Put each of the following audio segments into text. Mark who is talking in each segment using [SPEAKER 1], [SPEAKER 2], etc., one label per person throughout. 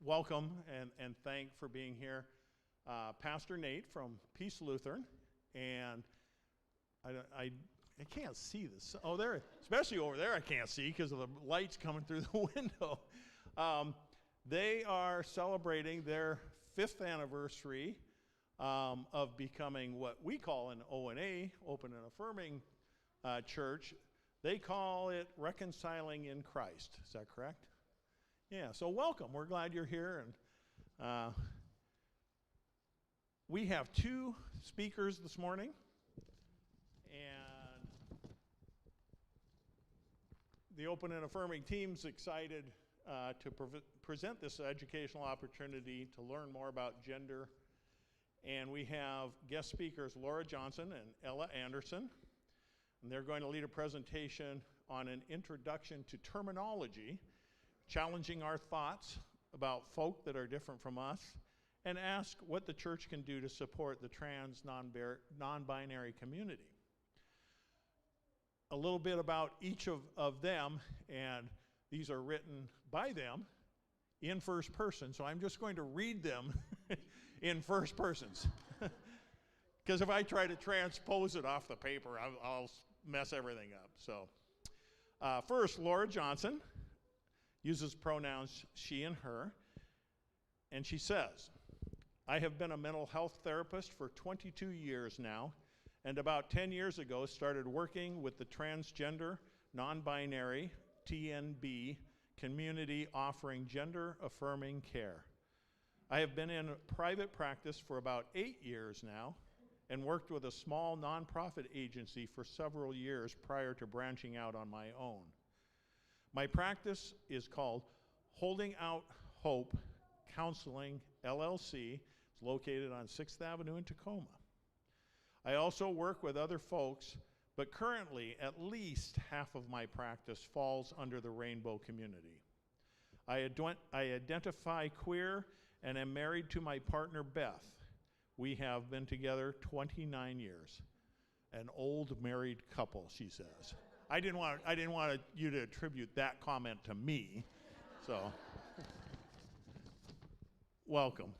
[SPEAKER 1] Welcome and thank for being here. Pastor Nate from Peace Lutheran, and I can't see this. Oh, there, especially over there I can't see because of the lights coming through the window. They are celebrating their 5th anniversary of becoming what we call an ONA, Open and Affirming Church. They call it Reconciling in Christ. Is that correct? Yeah, so welcome. We're glad you're here. And we have 2 speakers this morning. And the Open and Affirming team's excited to present this educational opportunity to learn more about gender. And we have guest speakers Laura Johnson and Ella Anderson. And they're going to lead a presentation on an introduction to terminology, challenging our thoughts about folk that are different from us, and ask what the church can do to support the trans non-binary community. A little bit about each of them, and these are written by them in first person, so I'm just going to read them in first persons. Because if I try to transpose it off the paper, I'll mess everything up. So first, Laura Johnson uses pronouns she and her, and she says, I have been a mental health therapist for 22 years now, and about 10 years ago started working with the transgender, non-binary, TNB community offering gender-affirming care. I have been in private practice for about 8 years now and worked with a small nonprofit agency for several years prior to branching out on my own. My practice is called Holding Out Hope Counseling, LLC. It's located on 6th Avenue in Tacoma. I also work with other folks, but currently at least half of my practice falls under the rainbow community. I identify queer and am married to my partner, Beth. We have been together 29 years. An old married couple, she says. I didn't want you to attribute that comment to me, so welcome.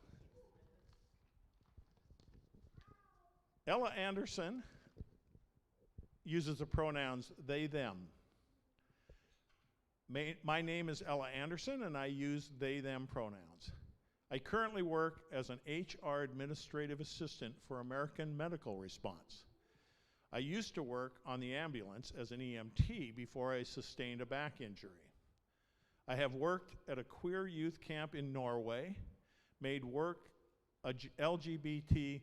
[SPEAKER 1] Ella Anderson uses the pronouns they, them. My name is Ella Anderson, and I use they, them pronouns. I currently work as an HR administrative assistant for American Medical Response. I used to work on the ambulance as an EMT before I sustained a back injury. I have worked at a queer youth camp in Norway, made work a LGBT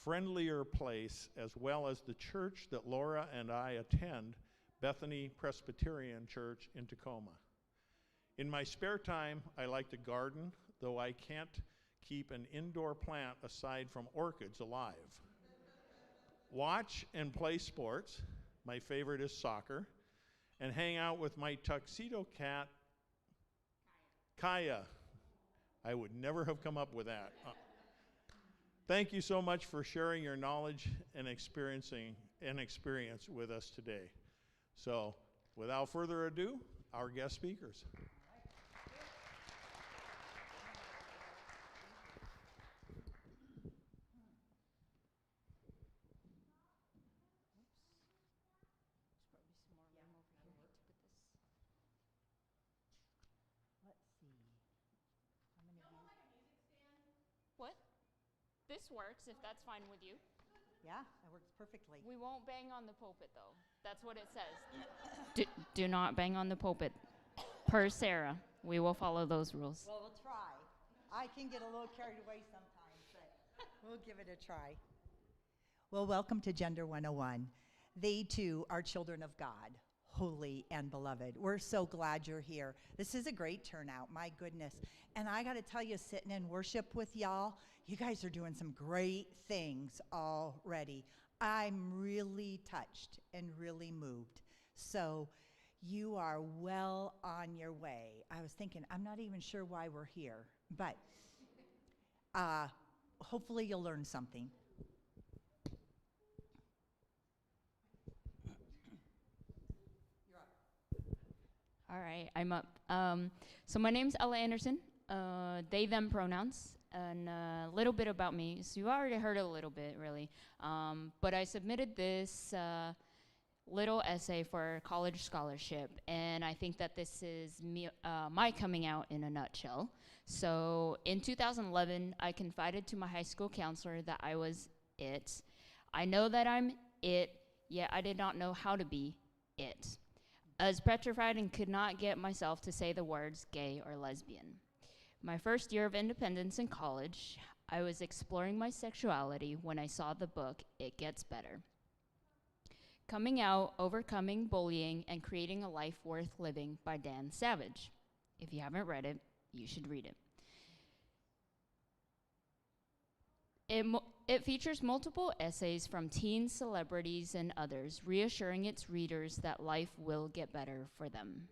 [SPEAKER 1] friendlier place, as well as the church that Laura and I attend, Bethany Presbyterian Church in Tacoma. In my spare time, I like to garden, though I can't keep an indoor plant aside from orchids alive. Watch and play sports, my favorite is soccer, and hang out with my tuxedo cat, Kaya. I would never have come up with that. Thank you so much for sharing your knowledge and experience with us today. So, without further ado, our guest speakers.
[SPEAKER 2] What? This works, if that's fine with you.
[SPEAKER 3] Yeah, that works perfectly.
[SPEAKER 2] We won't bang on the pulpit, though. That's what it says. Do not bang on the pulpit. Per Sarah, we will follow those rules.
[SPEAKER 3] Well, we'll try. I can get a little carried away sometimes, but we'll give it a try. Well, welcome to Gender 101. They, too, are children of God, holy and beloved. We're so glad you're here. This is a great turnout, my goodness. And I got to tell you, sitting in worship with y'all, you guys are doing some great things already. I'm really touched and really moved. So you are well on your way. I was thinking, I'm not even sure why we're here, but hopefully you'll learn something.
[SPEAKER 2] All right, I'm up. So my name's Ella Anderson. they, them pronouns, and a little bit about me. So you already heard a little bit, really. But I submitted this little essay for college scholarship, and I think that this is my coming out in a nutshell. So in 2011, I confided to my high school counselor that I was it. I know that I'm it, yet I did not know how to be it. I was petrified and could not get myself to say the words gay or lesbian. My first year of independence in college, I was exploring my sexuality when I saw the book, It Gets Better. Coming Out, Overcoming Bullying, and Creating a Life Worth Living by Dan Savage. If you haven't read it, you should read it. It features multiple essays from teens, celebrities, and others, reassuring its readers that life will get better for them.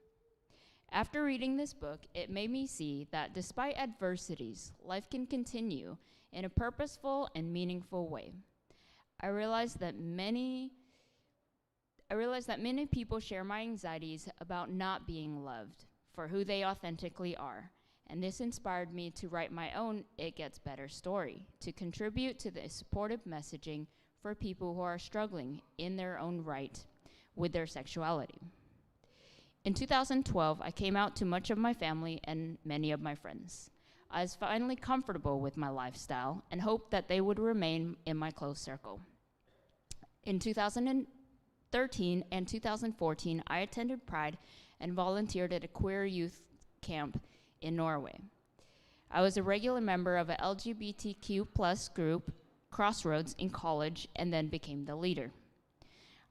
[SPEAKER 2] After reading this book, it made me see that despite adversities, life can continue in a purposeful and meaningful way. I realized that many people share my anxieties about not being loved for who they authentically are. And this inspired me to write my own It Gets Better story, to contribute to the supportive messaging for people who are struggling in their own right with their sexuality. In 2012, I came out to much of my family and many of my friends. I was finally comfortable with my lifestyle and hoped that they would remain in my close circle. In 2013 and 2014, I attended Pride and volunteered at a queer youth camp in Norway. I was a regular member of a LGBTQ plus group, Crossroads, in college, and then became the leader.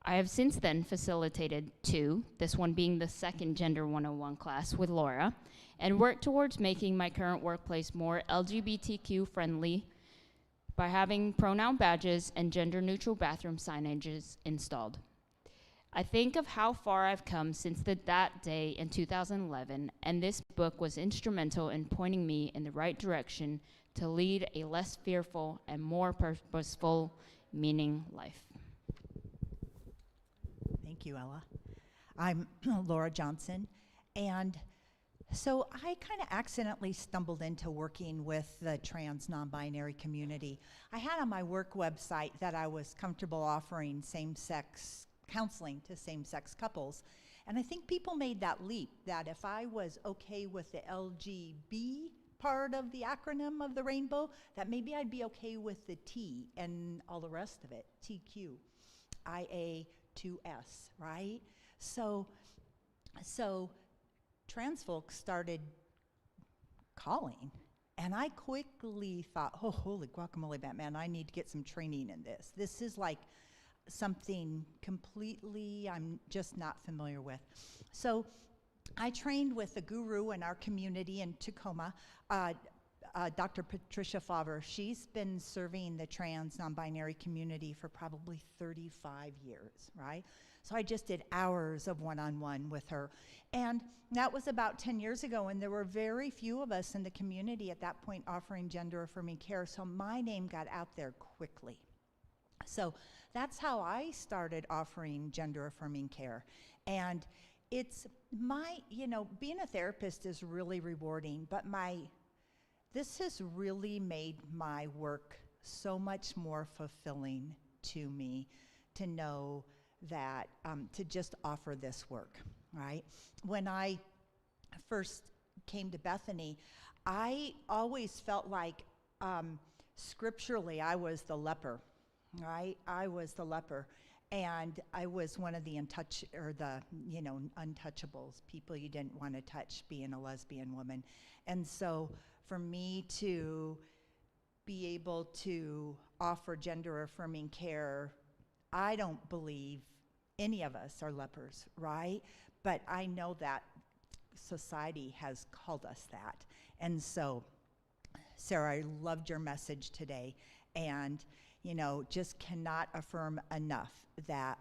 [SPEAKER 2] I have since then facilitated two, this one being the second Gender 101 class with Laura, and worked towards making my current workplace more LGBTQ friendly by having pronoun badges and gender-neutral bathroom signages installed. I think of how far I've come since that day in 2011, and this book was instrumental in pointing me in the right direction to lead a less fearful and more purposeful, meaning life.
[SPEAKER 3] Thank you, Ella. I'm Laura Johnson, and so I kind of accidentally stumbled into working with the trans non-binary community. I had on my work website that I was comfortable offering same-sex counseling to same-sex couples, and I think people made that leap, that if I was okay with the LGB part of the acronym of the rainbow, that maybe I'd be okay with the T and all the rest of it, TQ, IA2S, right? So trans folks started calling, and I quickly thought, oh, holy guacamole, Batman, I need to get some training in this. This is like something completely I'm just not familiar with. So I trained with a guru in our community in Tacoma, Dr. Patricia Favre. She's been serving the trans non-binary community for probably 35 years, right? So I just did hours of one-on-one with her. And that was about 10 years ago, and there were very few of us in the community at that point offering gender-affirming care, so my name got out there quickly. So that's how I started offering gender-affirming care. And it's being a therapist is really rewarding, but this has really made my work so much more fulfilling to me to know that, to just offer this work, right? When I first came to Bethany, I always felt like scripturally I was the leper, right? I was the leper, and I was one of the untouchables, people you didn't want to touch, being a lesbian woman. And so for me to be able to offer gender-affirming care, I don't believe any of us are lepers, right? But I know that society has called us that. And so, Sarah, I loved your message today, and just cannot affirm enough that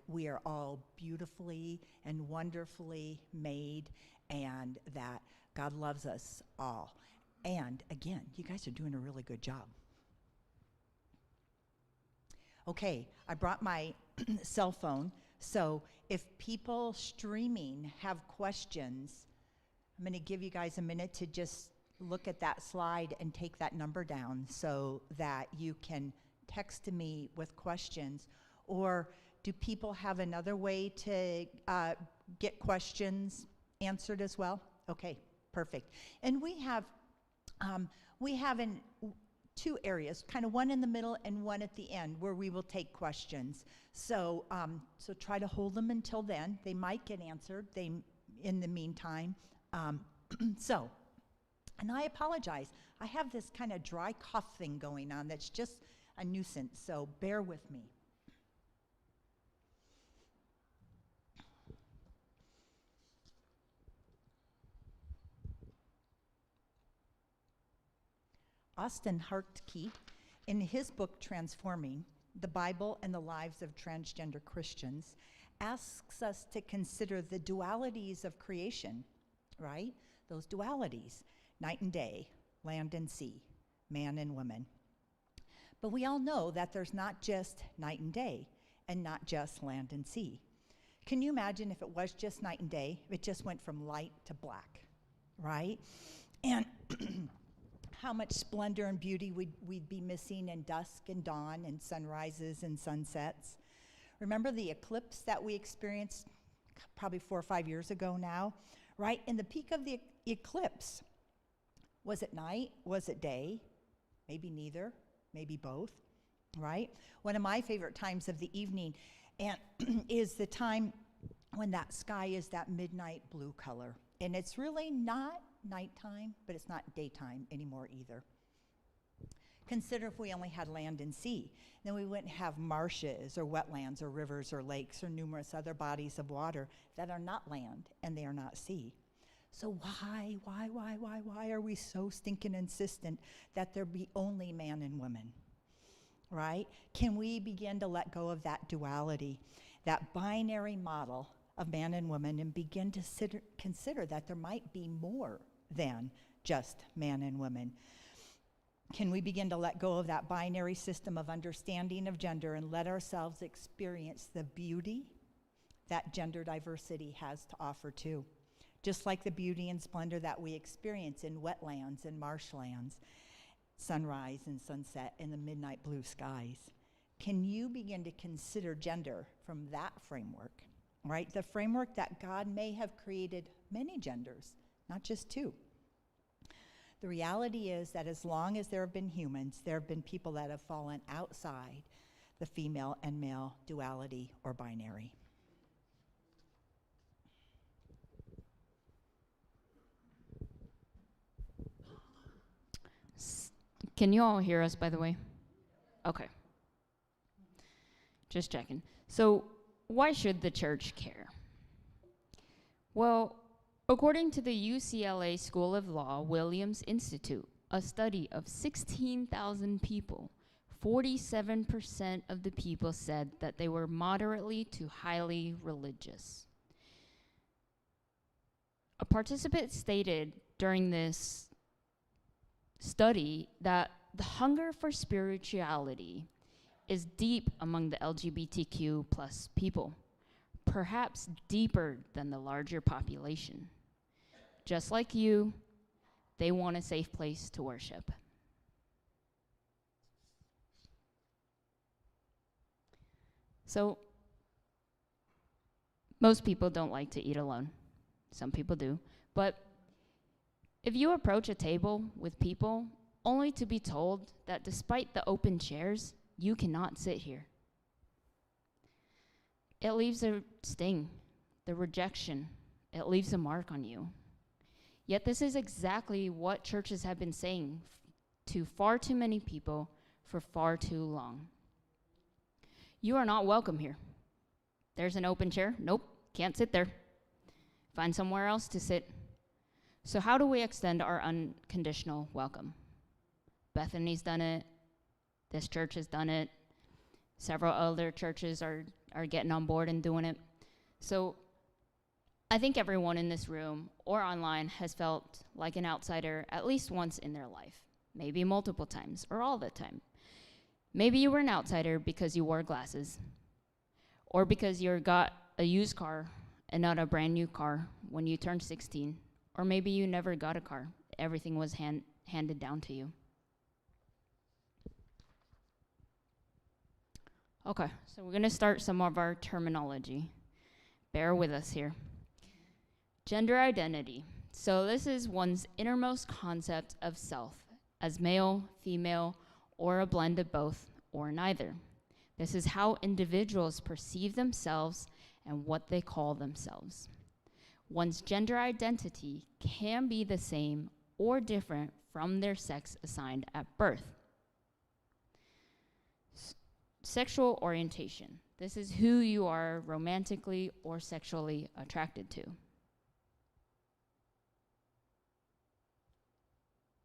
[SPEAKER 3] we are all beautifully and wonderfully made, and that God loves us all. And again, you guys are doing a really good job. Okay, I brought my cell phone, so if people streaming have questions, I'm going to give you guys a minute to just look at that slide and take that number down so that you can text to me with questions? Or do people have another way to get questions answered as well? Okay, perfect. And we have in two areas, kind of one in the middle and one at the end, where we will take questions. So try to hold them until then. They might get answered in the meantime. And I apologize. I have this kind of dry cough thing going on that's just a nuisance, so bear with me. Austin Hartke, in his book Transforming the Bible and the Lives of Transgender Christians, asks us to consider the dualities of creation, right? Those dualities, night and day, land and sea, man and woman. But we all know that there's not just night and day and not just land and sea. Can you imagine if it was just night and day, if it just went from light to black, right? And how much splendor and beauty we'd be missing in dusk and dawn and sunrises and sunsets. Remember the eclipse that we experienced probably 4 or 5 years ago now, right? In the peak of the eclipse, was it night? Was it day? Maybe neither, maybe both, right? One of my favorite times of the evening and is the time when that sky is that midnight blue color. And it's really not nighttime, but it's not daytime anymore either. Consider if we only had land and sea. Then we wouldn't have marshes or wetlands or rivers or lakes or numerous other bodies of water that are not land and they are not sea. So why are we so stinking insistent that there be only man and woman, right? Can we begin to let go of that duality, that binary model of man and woman, and begin to consider that there might be more than just man and woman? Can we begin to let go of that binary system of understanding of gender and let ourselves experience the beauty that gender diversity has to offer too? Just like the beauty and splendor that we experience in wetlands and marshlands, sunrise and sunset in the midnight blue skies. Can you begin to consider gender from that framework, right? The framework that God may have created many genders, not just two. The reality is that as long as there have been humans, there have been people that have fallen outside the female and male duality or binary.
[SPEAKER 2] Can you all hear us, by the way? Okay. Just checking. So, why should the church care? Well, according to the UCLA School of Law Williams Institute, a study of 16,000 people, 47% of the people said that they were moderately to highly religious. A participant stated during this study that the hunger for spirituality is deep among the LGBTQ plus people, perhaps deeper than the larger population. Just like you, they want a safe place to worship. So, most people don't like to eat alone. Some people do. But if you approach a table with people only to be told that despite the open chairs, you cannot sit here, it leaves a sting, the rejection. It leaves a mark on you. Yet this is exactly what churches have been saying to far too many people for far too long. You are not welcome here. There's an open chair. Nope, can't sit there. Find somewhere else to sit. So how do we extend our unconditional welcome? Bethany's done it. This church has done it. Several other churches are getting on board and doing it. So I think everyone in this room or online has felt like an outsider at least once in their life, maybe multiple times or all the time. Maybe you were an outsider because you wore glasses, or because you got a used car and not a brand new car when you turned 16, or maybe you never got a car everything was handed down to you. Okay, so we're going to start some of our terminology. Bear with us here. Gender identity. So this is one's innermost concept of self, as male, female, or a blend of both, or neither. This is how individuals perceive themselves and what they call themselves. One's gender identity can be the same or different from their sex assigned at birth. Sexual orientation. This is who you are romantically or sexually attracted to.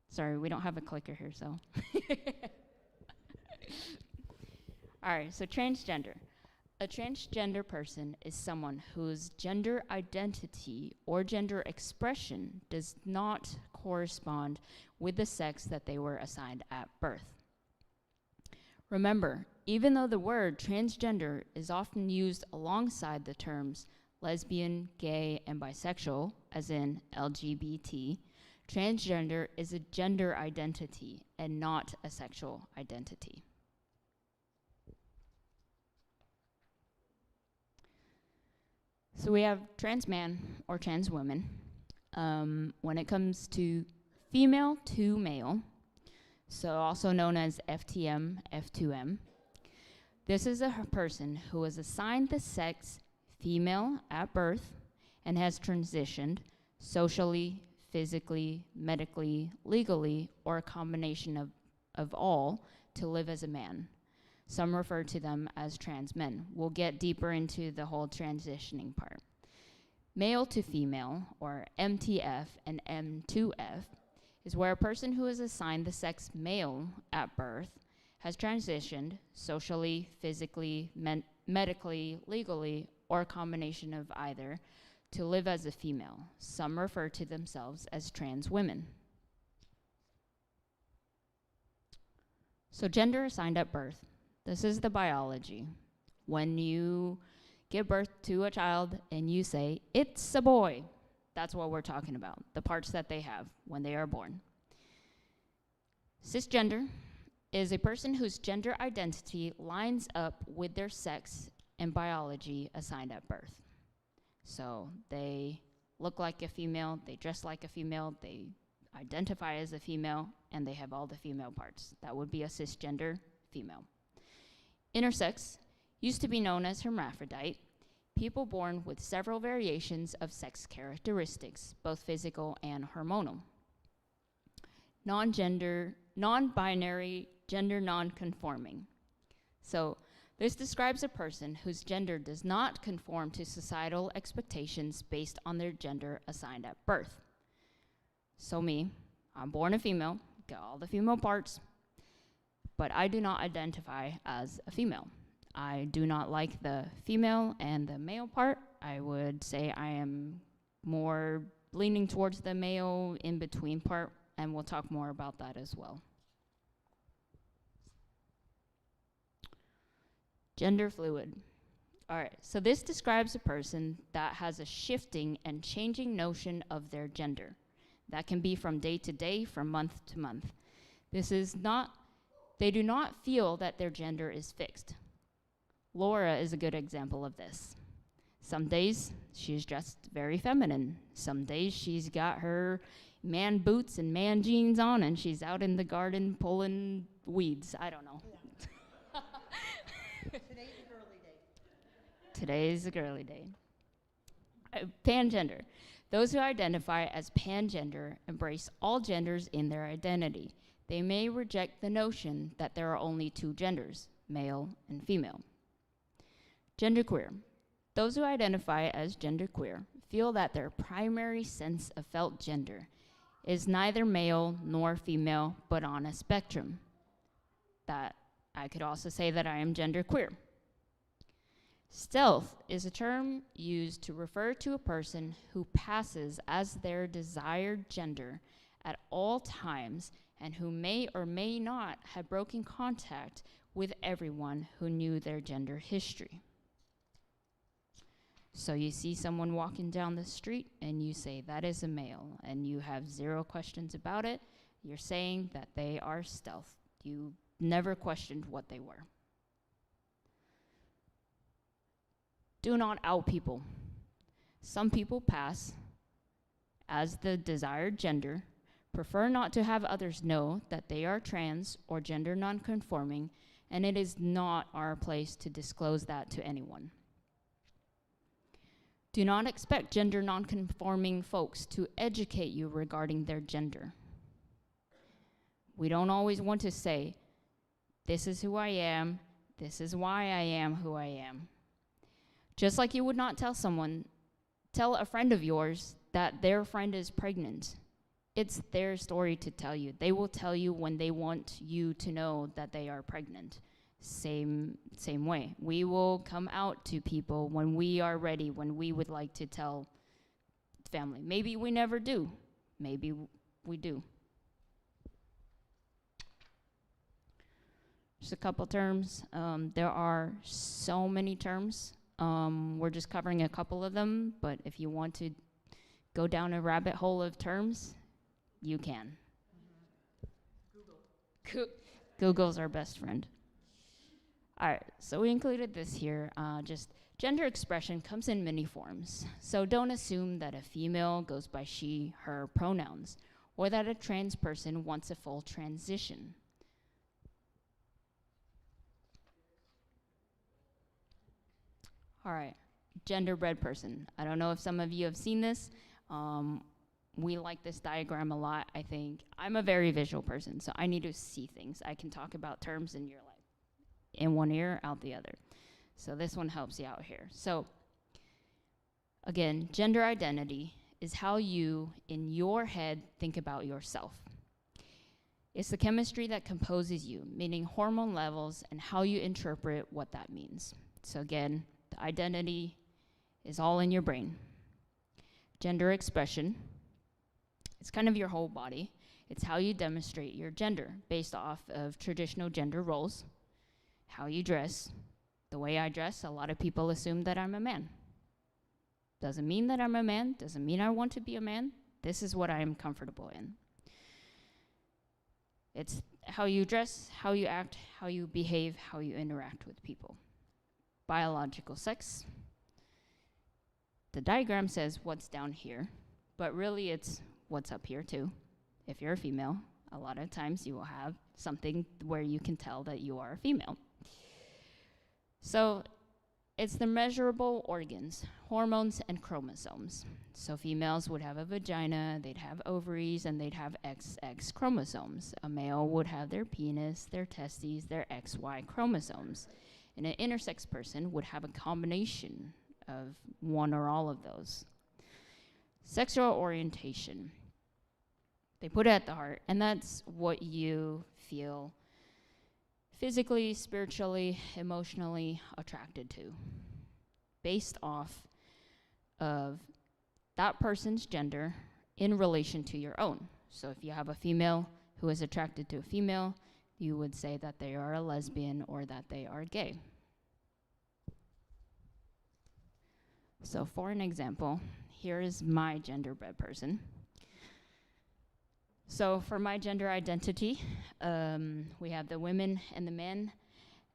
[SPEAKER 2] Sorry, we don't have a clicker here, so. All right, so transgender. A transgender person is someone whose gender identity or gender expression does not correspond with the sex that they were assigned at birth. Remember, even though the word transgender is often used alongside the terms lesbian, gay, and bisexual, as in LGBT, transgender is a gender identity and not a sexual identity. So we have trans man or trans woman. When it comes to female to male, so also known as FTM, F2M, this is a person who was assigned the sex female at birth and has transitioned socially, physically, medically, legally, or a combination of all to live as a man. Some refer to them as trans men. We'll get deeper into the whole transitioning part. Male to female, or MTF and M2F, is where a person who is assigned the sex male at birth has transitioned socially, physically, medically, legally, or a combination of either to live as a female. Some refer to themselves as trans women. So gender assigned at birth. This is the biology. When you give birth to a child and you say, it's a boy, that's what we're talking about, the parts that they have when they are born. Cisgender is a person whose gender identity lines up with their sex and biology assigned at birth. So they look like a female, they dress like a female, they identify as a female, and they have all the female parts. That would be a cisgender female. Intersex used to be known as hermaphrodite, people born with several variations of sex characteristics, both physical and hormonal. Non-binary, gender non-conforming. So this describes a person whose gender does not conform to societal expectations based on their gender assigned at birth. So me, I'm born a female, got all the female parts, but I do not identify as a female. I do not like the female and the male part. I would say I am more leaning towards the male in-between part, and we'll talk more about that as well. Gender fluid. All right, so this describes a person that has a shifting and changing notion of their gender. That can be from day to day, from month to month. They do not feel that their gender is fixed. Laura is a good example of this. Some days she's dressed very feminine. Some days she's got her man boots and man jeans on and she's out in the garden pulling weeds. I don't know.
[SPEAKER 3] Yeah. Today's a girly day.
[SPEAKER 2] Today's a girly day. Pangender. Those who identify as pangender embrace all genders in their identity. They may reject the notion that there are only two genders, male and female. Genderqueer. Those who identify as genderqueer feel that their primary sense of felt gender is neither male nor female, but on a spectrum. That I could also say that I am genderqueer. Stealth is a term used to refer to a person who passes as their desired gender at all times and who may or may not have broken contact with everyone who knew their gender history. So you see someone walking down the street and you say, that is a male, and you have zero questions about it. You're saying that they are stealth. You never questioned what they were. Do not out people. Some people pass as the desired gender, prefer not to have others know that they are trans or gender nonconforming, and it is not our place to disclose that to anyone. Do not expect gender nonconforming folks to educate you regarding their gender. We don't always want to say, this is who I am, this is why I am who I am. Just like you would not tell a friend of yours that their friend is pregnant. It's their story to tell you. They will tell you when they want you to know that they are pregnant. Same way. We will come out to people when we are ready, when we would like to tell family. Maybe we never do. Maybe we do. Just a couple terms. There are so many terms. We're just covering a couple of them, but if you want to go down a rabbit hole of terms, you can. Google's our best friend. All right, so we included this here. Just gender expression comes in many forms. So don't assume that a female goes by she, her pronouns, or that a trans person wants a full transition. All right, genderbread person. I don't know if some of you have seen this. We like this diagram a lot, I think. I'm a very visual person, so I need to see things. I can talk about terms and you're like, in one ear, out the other. So this one helps you out here. So again, gender identity is how you, in your head, think about yourself. It's the chemistry that composes you, meaning hormone levels and how you interpret what that means. So again, the identity is all in your brain. Gender expression, it's kind of your whole body. It's how you demonstrate your gender based off of traditional gender roles, how you dress. The way I dress, a lot of people assume that I'm a man. Doesn't mean that I'm a man, doesn't mean I want to be a man. This is what I am comfortable in. It's how you dress, how you act, how you behave, how you interact with people. Biological sex. The diagram says what's down here, but really it's what's up here too. If you're a female, a lot of times you will have something where you can tell that you are a female. So it's the measurable organs, hormones and chromosomes. So females would have a vagina, they'd have ovaries, and they'd have XX chromosomes. A male would have their penis, their testes, their XY chromosomes. And an intersex person would have a combination of one or all of those. Sexual orientation. They put it at the heart, and that's what you feel physically, spiritually, emotionally attracted to, based off of that person's gender in relation to your own. So if you have a female who is attracted to a female, you would say that they are a lesbian or that they are gay. So for an example, here is my genderbread person. So for my gender identity, we have the women and the men,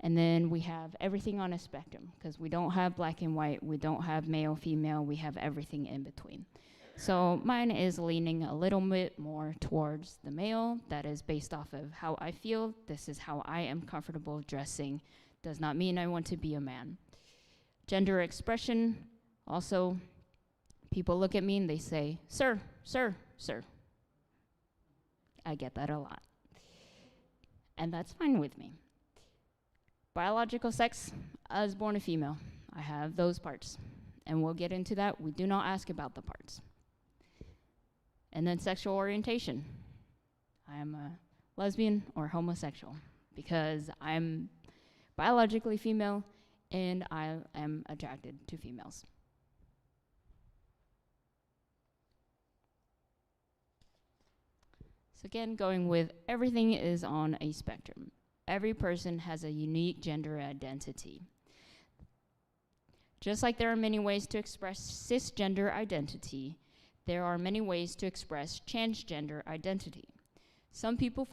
[SPEAKER 2] and then we have everything on a spectrum, because we don't have black and white, we don't have male, female, we have everything in between. So mine is leaning a little bit more towards the male. That is based off of how I feel. This is how I am comfortable dressing. Does not mean I want to be a man. Gender expression, also, people look at me and they say, sir, sir, sir. I get that a lot. And that's fine with me. Biological sex, I was born a female. I have those parts. And we'll get into that. We do not ask about the parts. And then sexual orientation. I am a lesbian or homosexual because I'm biologically female and I am attracted to females. So again, going with everything is on a spectrum. Every person has a unique gender identity. Just like there are many ways to express cisgender identity, there are many ways to express transgender identity. Some people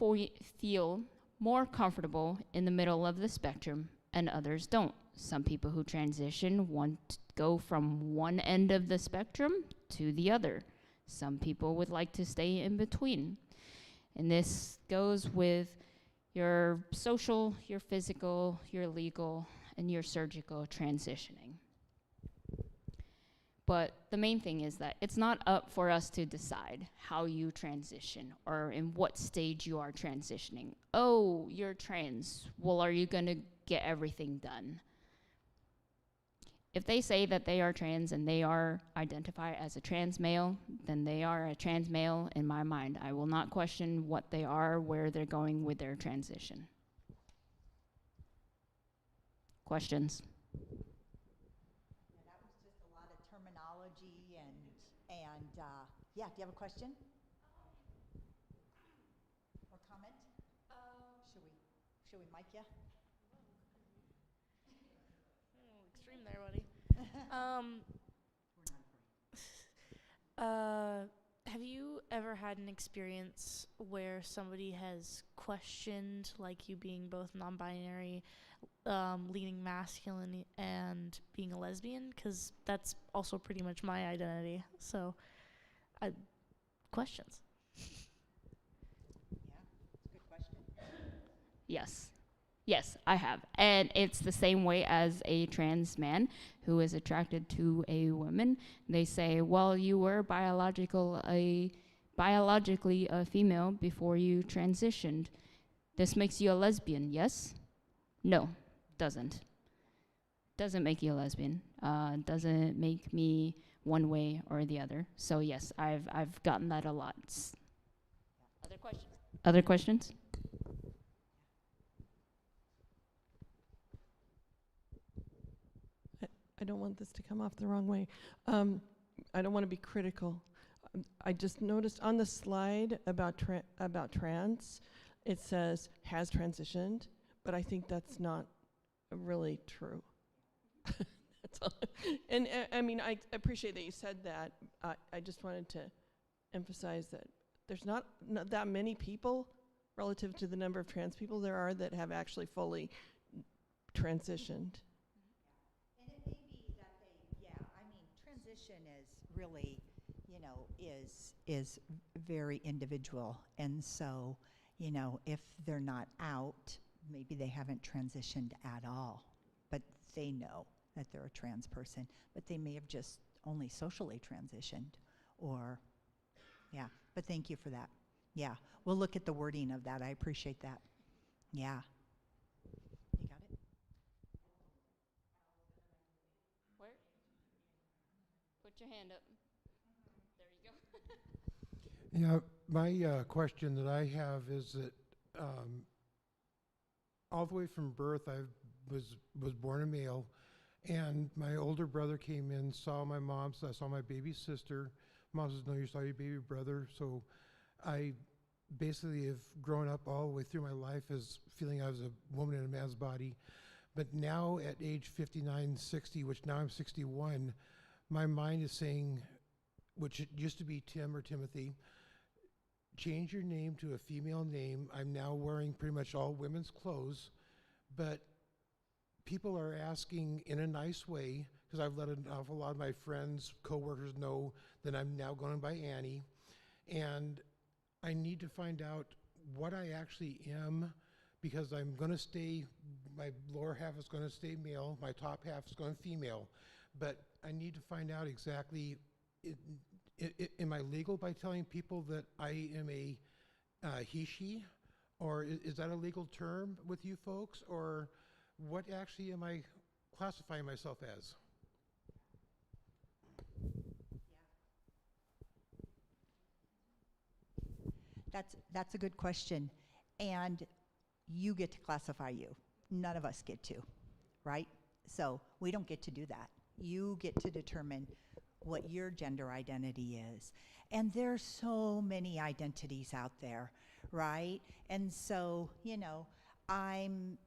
[SPEAKER 2] feel more comfortable in the middle of the spectrum and others don't. Some people who transition want to go from one end of the spectrum to the other. Some people would like to stay in between. And this goes with your social, your physical, your legal, and your surgical transitioning. But the main thing is that it's not up for us to decide how you transition or in what stage you are transitioning. Oh, you're trans. Well, are you going to get everything done? If they say that they are trans and they are identified as a trans male, then they are a trans male in my mind. I will not question what they are, where they're going with their transition. Questions?
[SPEAKER 3] That was just a lot of terminology and yeah, do you have a question? Or comment? Should we mic you?
[SPEAKER 4] Extreme there, buddy. Have you ever had an experience where somebody has questioned, like, you being both non-binary, leaning masculine, and being a lesbian? Because that's also pretty much my identity. So, questions.
[SPEAKER 3] Yeah, it's a good question.
[SPEAKER 2] Yes. Yes, I have. And it's the same way as a trans man who is attracted to a woman. They say, well, you were biologically a female before you transitioned. This makes you a lesbian, yes? No, doesn't. Doesn't make you a lesbian. Doesn't make me one way or the other. So yes, I've gotten that a lot. Other questions? Other questions?
[SPEAKER 5] I don't want this to come off the wrong way. I don't want to be critical. I just noticed on the slide about trans, it says has transitioned, but I think that's not really true. That's all. And I mean, I appreciate that you said that. I just wanted to emphasize that there's not that many people relative to the number of trans people there are that have actually fully transitioned.
[SPEAKER 3] And it may be that I mean, transition is really, is very individual. And so, if they're not out, maybe they haven't transitioned at all, but they know that they're a trans person, but they may have just only socially transitioned or, yeah, but thank you for that. Yeah, we'll look at the wording of that. I appreciate that. Yeah. You got it?
[SPEAKER 2] Where? Put your hand up. There you go.
[SPEAKER 6] Yeah, my question that I have is that all the way from birth, I was born a male, and my older brother came in, saw my mom, so I saw my baby sister. Mom says, "No, you saw your baby brother." So I basically have grown up all the way through my life as feeling I was a woman in a man's body. But now at age 59, 60, which now I'm 61, my mind is saying, which it used to be Tim or Timothy, change your name to a female name. I'm now wearing pretty much all women's clothes, but people are asking in a nice way, because I've let an awful lot of my friends, coworkers know that I'm now going by Annie, and I need to find out what I actually am, because I'm going to stay, my lower half is going to stay male, my top half is going female, but I need to find out exactly, am I legal by telling people that I am a he, she, or is that a legal term with you folks, or what actually am I classifying myself as?
[SPEAKER 3] That's a good question. And you get to classify you. None of us get to, right? So we don't get to do that. You get to determine what your gender identity is. And there's so many identities out there, right? And so, I'm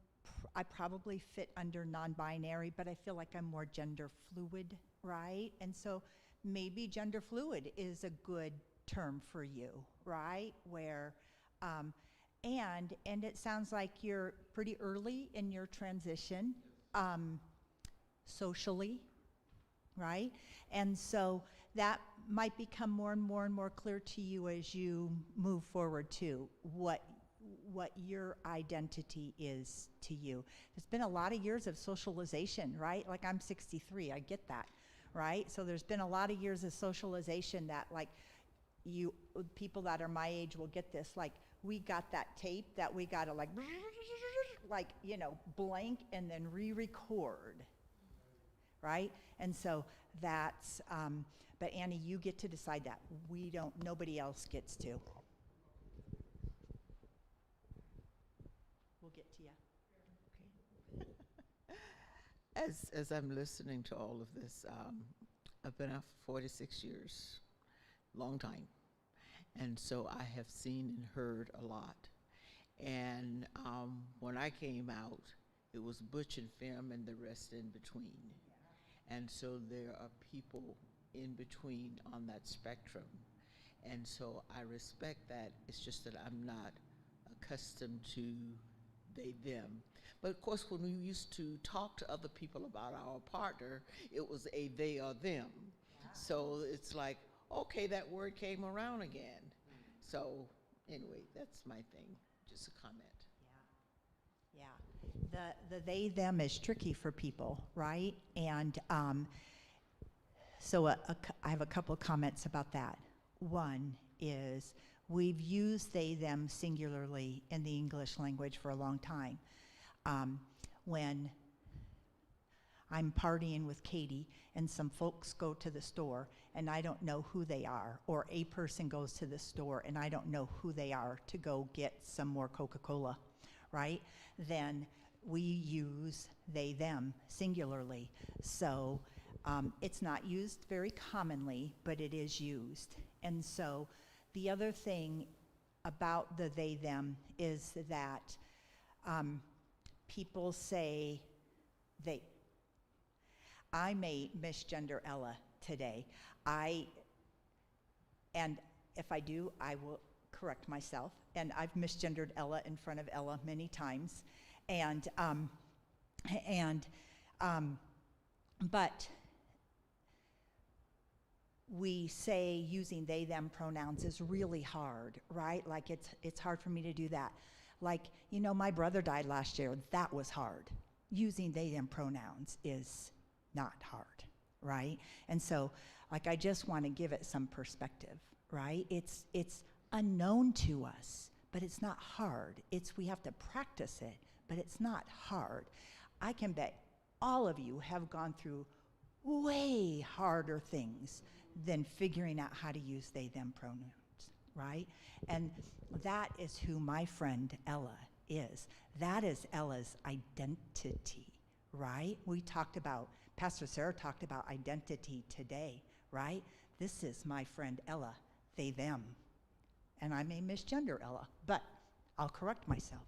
[SPEAKER 3] I probably fit under non-binary, but I feel like I'm more gender fluid, right? And so maybe gender fluid is a good term for you, right? Where, and it sounds like you're pretty early in your transition, socially, right? And so that might become more and more and more clear to you as you move forward too, what your identity is to you. There's been a lot of years of socialization, right? Like I'm 63, I get that, right? So there's been a lot of years of socialization that like you, people that are my age will get this, like we got that tape that we gotta like, you know, blank and then re-record, right? And so that's, but Annie, you get to decide that. We don't, nobody else gets to. We'll get to you.
[SPEAKER 7] As I'm listening to all of this, I've been out for 46 years, long time. And so I have seen and heard a lot. And when I came out, it was Butch and Femme and the rest in between. And so there are people in between on that spectrum. And so I respect that. It's just that I'm not accustomed to they, them. But of course, when we used to talk to other people about our partner, it was a they or them. So it's like, okay, that word came around again. So anyway, that's my thing, just a comment.
[SPEAKER 3] Yeah. The they, them is tricky for people, right? And so I have a couple of comments about that. One is we've used they, them singularly in the English language for a long time. When I'm partying with Katie and some folks go to the store and I don't know who they are, or a person goes to the store and I don't know who they are to go get some more Coca-Cola, right? Then we use they, them singularly. So it's not used very commonly, but it is used. And so the other thing about the they, them is that people say they. I may misgender Ella today. And if I do, I will correct myself. And I've misgendered Ella in front of Ella many times. But we say using they, them pronouns is really hard, right? Like it's hard for me to do that. Like, you know, my brother died last year. That was hard. Using they, them pronouns is not hard, right? And so, like, I just want to give it some perspective, right? It's unknown to us, but it's not hard. We have to practice it, but it's not hard. I can bet all of you have gone through way harder things than figuring out how to use they, them pronouns, right? And that is who my friend Ella is. That is Ella's identity, right? Pastor Sarah talked about identity today, right? This is my friend Ella, they, them. And I may misgender Ella, but I'll correct myself.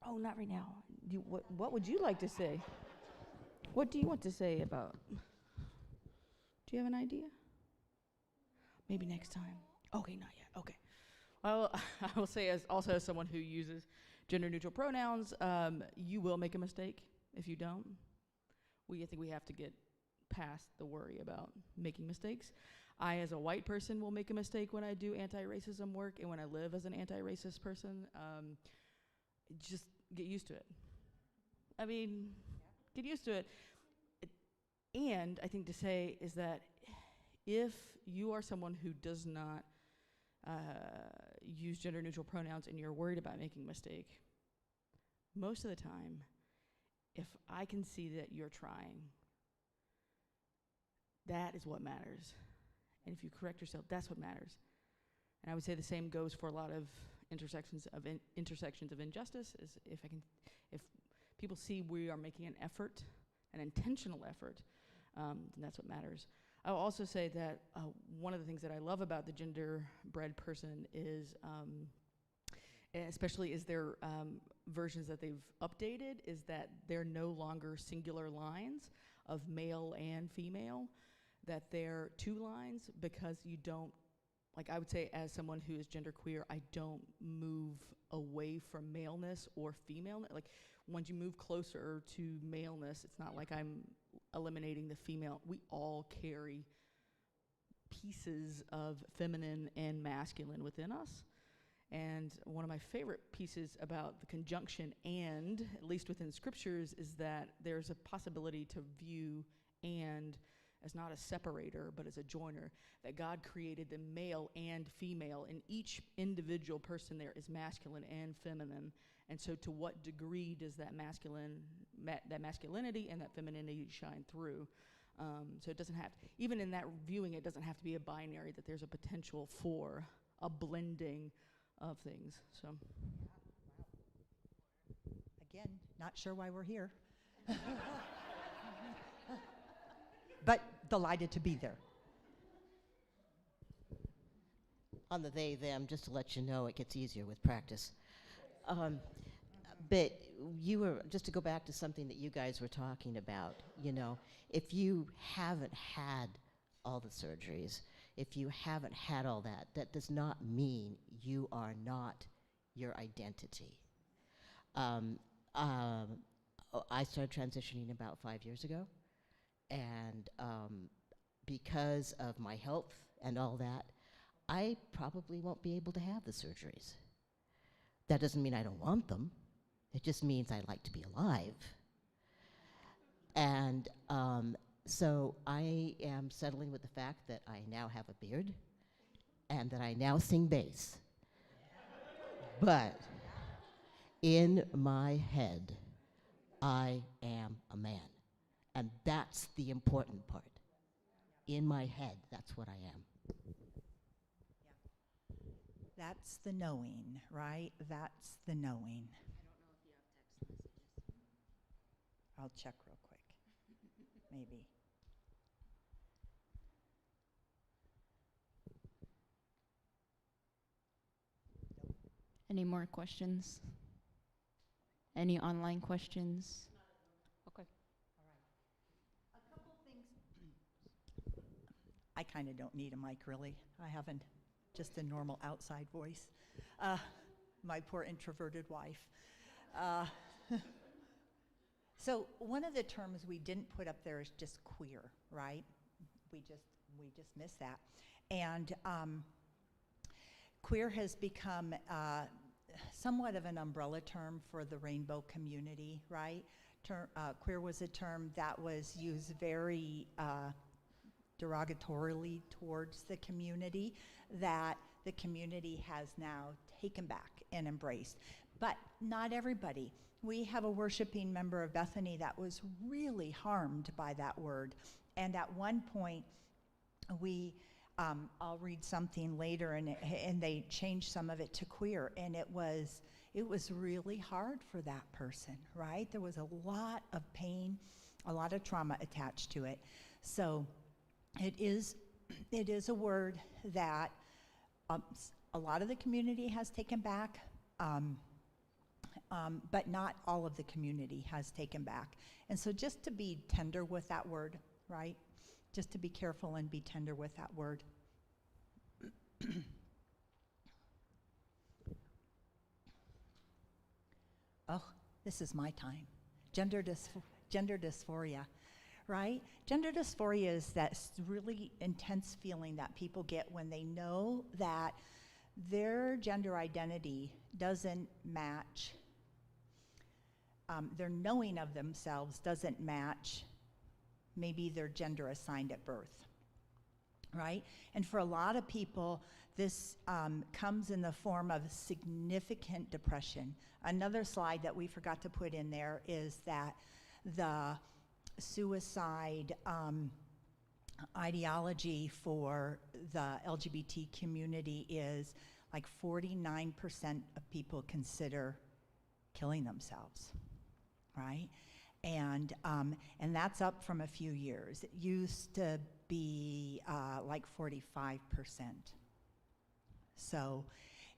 [SPEAKER 8] Oh, not right now. What would you like to say? What do you want to say about? Do you have an idea? Maybe next time. Okay, not yet. Okay.
[SPEAKER 9] Well, I will say, as someone who uses gender-neutral pronouns, you will make a mistake if you don't. I think we have to get past the worry about making mistakes. I, as a white person, will make a mistake when I do anti-racism work, and when I live as an anti-racist person. Just get used to it. I mean, get used to it. And I think to say is that if you are someone who does not use gender-neutral pronouns and you're worried about making a mistake, most of the time, if I can see that you're trying, that is what matters. And if you correct yourself, that's what matters. And I would say the same goes for a lot of intersections of injustice. Is if people see we are making an effort, an intentional effort, then that's what matters. I will also say that one of the things that I love about the gender-bred person especially as their versions that they've updated, is that they're no longer singular lines of male and female, that they're two lines, because you don't, like I would say as someone who is genderqueer, I don't move away from maleness or femaleness. Like once you move closer to maleness, it's not like I'm eliminating the female. We all carry pieces of feminine and masculine within us. And one of my favorite pieces about the conjunction and, at least within scriptures, is that there's a possibility to view and as not a separator, but as a joiner, that God created them male and female, and each individual person there is masculine and feminine. And so to what degree does that masculinity and that femininity shine through? So it doesn't have, even in that viewing, it doesn't have to be a binary, that there's a potential for a blending of things. So
[SPEAKER 3] Again, not sure why we're here. But delighted to be there.
[SPEAKER 10] On the they, them, just to let you know, it gets easier with practice. But you were, just to go back to something that you guys were talking about, you know, if you haven't had all the surgeries, if you haven't had all that, that does not mean you are not your identity. I started transitioning about 5 years ago, and because of my health and all that, I probably won't be able to have the surgeries. That doesn't mean I don't want them. It just means I like to be alive. And so I am settling with the fact that I now have a beard and that I now sing bass. But in my head, I am a man. And that's the important part. In my head, that's what I am.
[SPEAKER 3] That's the knowing, right? That's the knowing. I'll check real quick. Maybe.
[SPEAKER 2] Any more questions? Any online questions? Okay.
[SPEAKER 3] A couple things. I kind of don't need a mic, really. I haven't, just a normal outside voice. My poor introverted wife. So one of the terms we didn't put up there is just queer, right? We just missed that. And queer has become somewhat of an umbrella term for the rainbow community, right? Queer was a term that was used very derogatorily towards the community, that the community has now taken back and embraced. But not everybody. We have a worshiping member of Bethany that was really harmed by that word. And at one point, I'll read something later, and they changed some of it to queer, and it was really hard for that person, right? There was a lot of pain, a lot of trauma attached to it. So it is a word that a lot of the community has taken back, but not all of the community has taken back. And so just to be tender with that word, right? Just to be careful and be tender with that word. Oh, this is my time. Gender dysphoria, right? Gender dysphoria is that really intense feeling that people get when they know that their gender identity doesn't match, their knowing of themselves doesn't match maybe their gender assigned at birth, right? And for a lot of people, this comes in the form of significant depression. Another slide that we forgot to put in there is that the suicide ideology for the LGBT community is like 49% of people consider killing themselves, right? And that's up from a few years. It used to be like 45%. So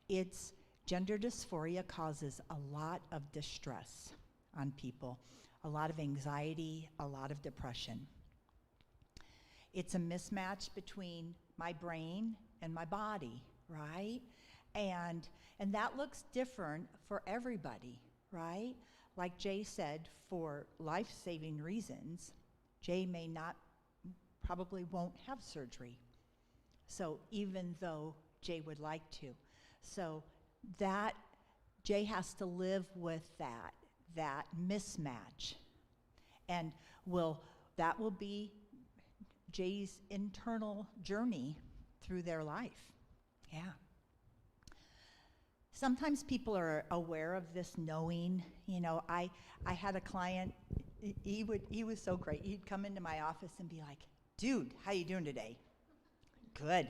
[SPEAKER 3] it's Gender dysphoria causes a lot of distress on people, a lot of anxiety, a lot of depression. It's a mismatch between my brain and my body, right? And that looks different for everybody, right? Like Jay said, for life-saving reasons, Jay may not, probably won't have surgery. So even though Jay would like to. So that, Jay has to live with that mismatch. And that will be Jay's internal journey through their life. Yeah. Sometimes people are aware of this knowing. You know, I had a client, he was so great. He'd come into my office and be like, dude, how you doing today? Good.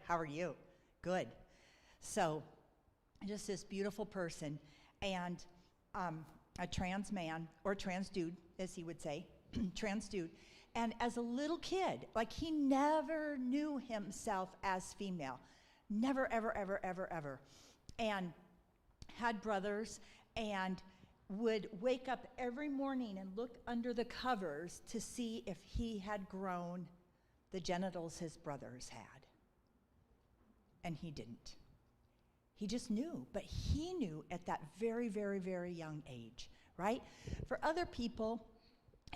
[SPEAKER 3] How are you? Good. So just this beautiful person, and a trans man, or trans dude, as he would say, trans dude. And as a little kid, like he never knew himself as female. Never, ever, ever, ever, ever. And had brothers, and would wake up every morning and look under the covers to see if he had grown the genitals his brothers had. And he didn't. He just knew, but he knew at that very, very, very young age, right? For other people,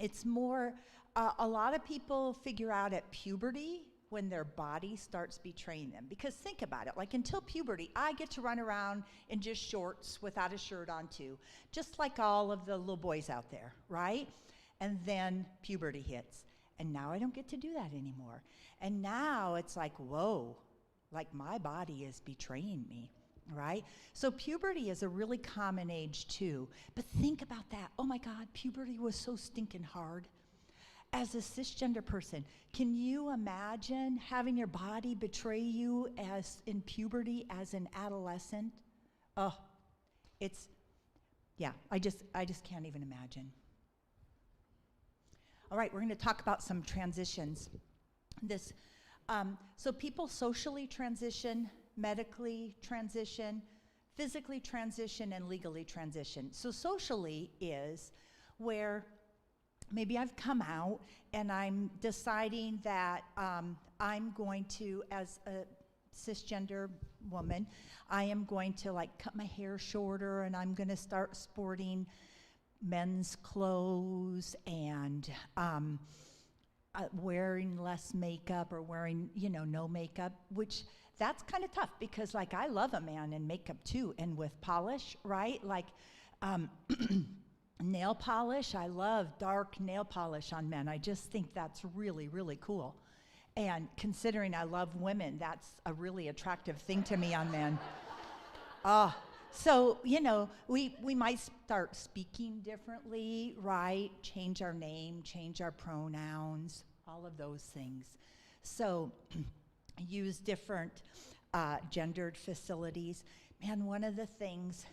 [SPEAKER 3] it's more, a lot of people figure out at puberty when their body starts betraying them. Because think about it, like until puberty, I get to run around in just shorts without a shirt on too, just like all of the little boys out there, right? And then puberty hits. And now I don't get to do that anymore. And now it's like, whoa, like my body is betraying me, right? So puberty is a really common age too. But think about that. Oh my God, puberty was so stinking hard. As a cisgender person, can you imagine having your body betray you as in puberty as an adolescent? Oh, I just can't even imagine. All right, we're going to talk about some transitions. So people socially transition, medically transition, physically transition, and legally transition. So socially is where maybe I've come out and I'm deciding that I'm going to, as a cisgender woman, I am going to like cut my hair shorter, and I'm going to start sporting men's clothes and wearing less makeup, or wearing, no makeup, which that's kind of tough because like I love a man in makeup too, and with polish, right? Like nail polish, I love dark nail polish on men. I just think that's really, really cool. And considering I love women, that's a really attractive thing to me on men. So, we might start speaking differently, right? Change our name, change our pronouns, all of those things. So use different gendered facilities. Man, one of the things,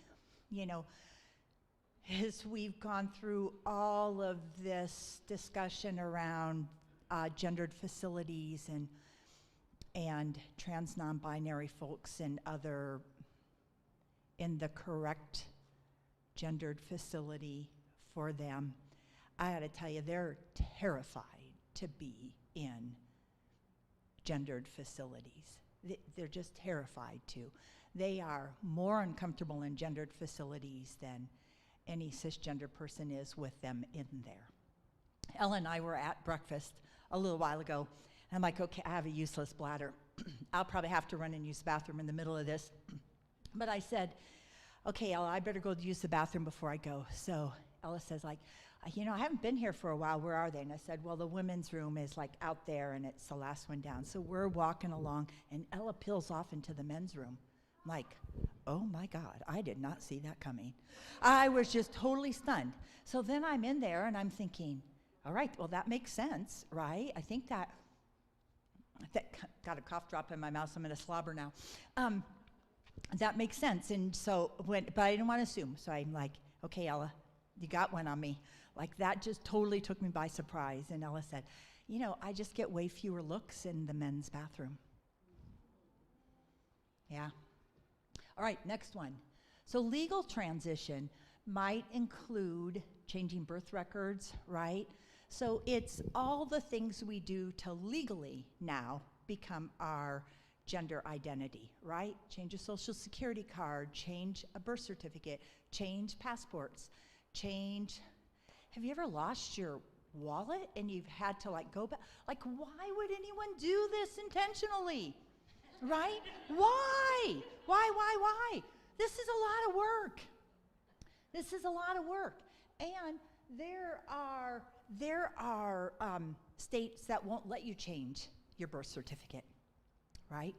[SPEAKER 3] is we've gone through all of this discussion around gendered facilities and trans non-binary folks and other in the correct gendered facility for them. I gotta tell you, they're terrified to be in gendered facilities. They're just terrified to. They are more uncomfortable in gendered facilities than any cisgender person is with them in there. Ella and I were at breakfast a little while ago, and I'm like, okay, I have a useless bladder. I'll probably have to run and use the bathroom in the middle of this. But I said, okay, Ella, I better go use the bathroom before I go. So Ella says, like, I haven't been here for a while. Where are they? And I said, well, the women's room is like out there, and it's the last one down. So we're walking along, and Ella peels off into the men's room. I'm like, oh my God, I did not see that coming. I was just totally stunned. So then I'm in there, and I'm thinking, all right, well, that makes sense, right? I think that got a cough drop in my mouth, so I'm going to slobber now. That makes sense. And so, but I didn't want to assume. So I'm like, okay, Ella, you got one on me. Like that just totally took me by surprise. And Ella said, I just get way fewer looks in the men's bathroom. Yeah. All right, next one. So legal transition might include changing birth records, right? So it's all the things we do to legally now become our gender identity, right? Change a social security card, change a birth certificate, change passports, change. Have you ever lost your wallet and you've had to like go back? Like, why would anyone do this intentionally? Right? Why? Why? This is a lot of work. This is a lot of work. And there are states that won't let you change your birth certificate, right?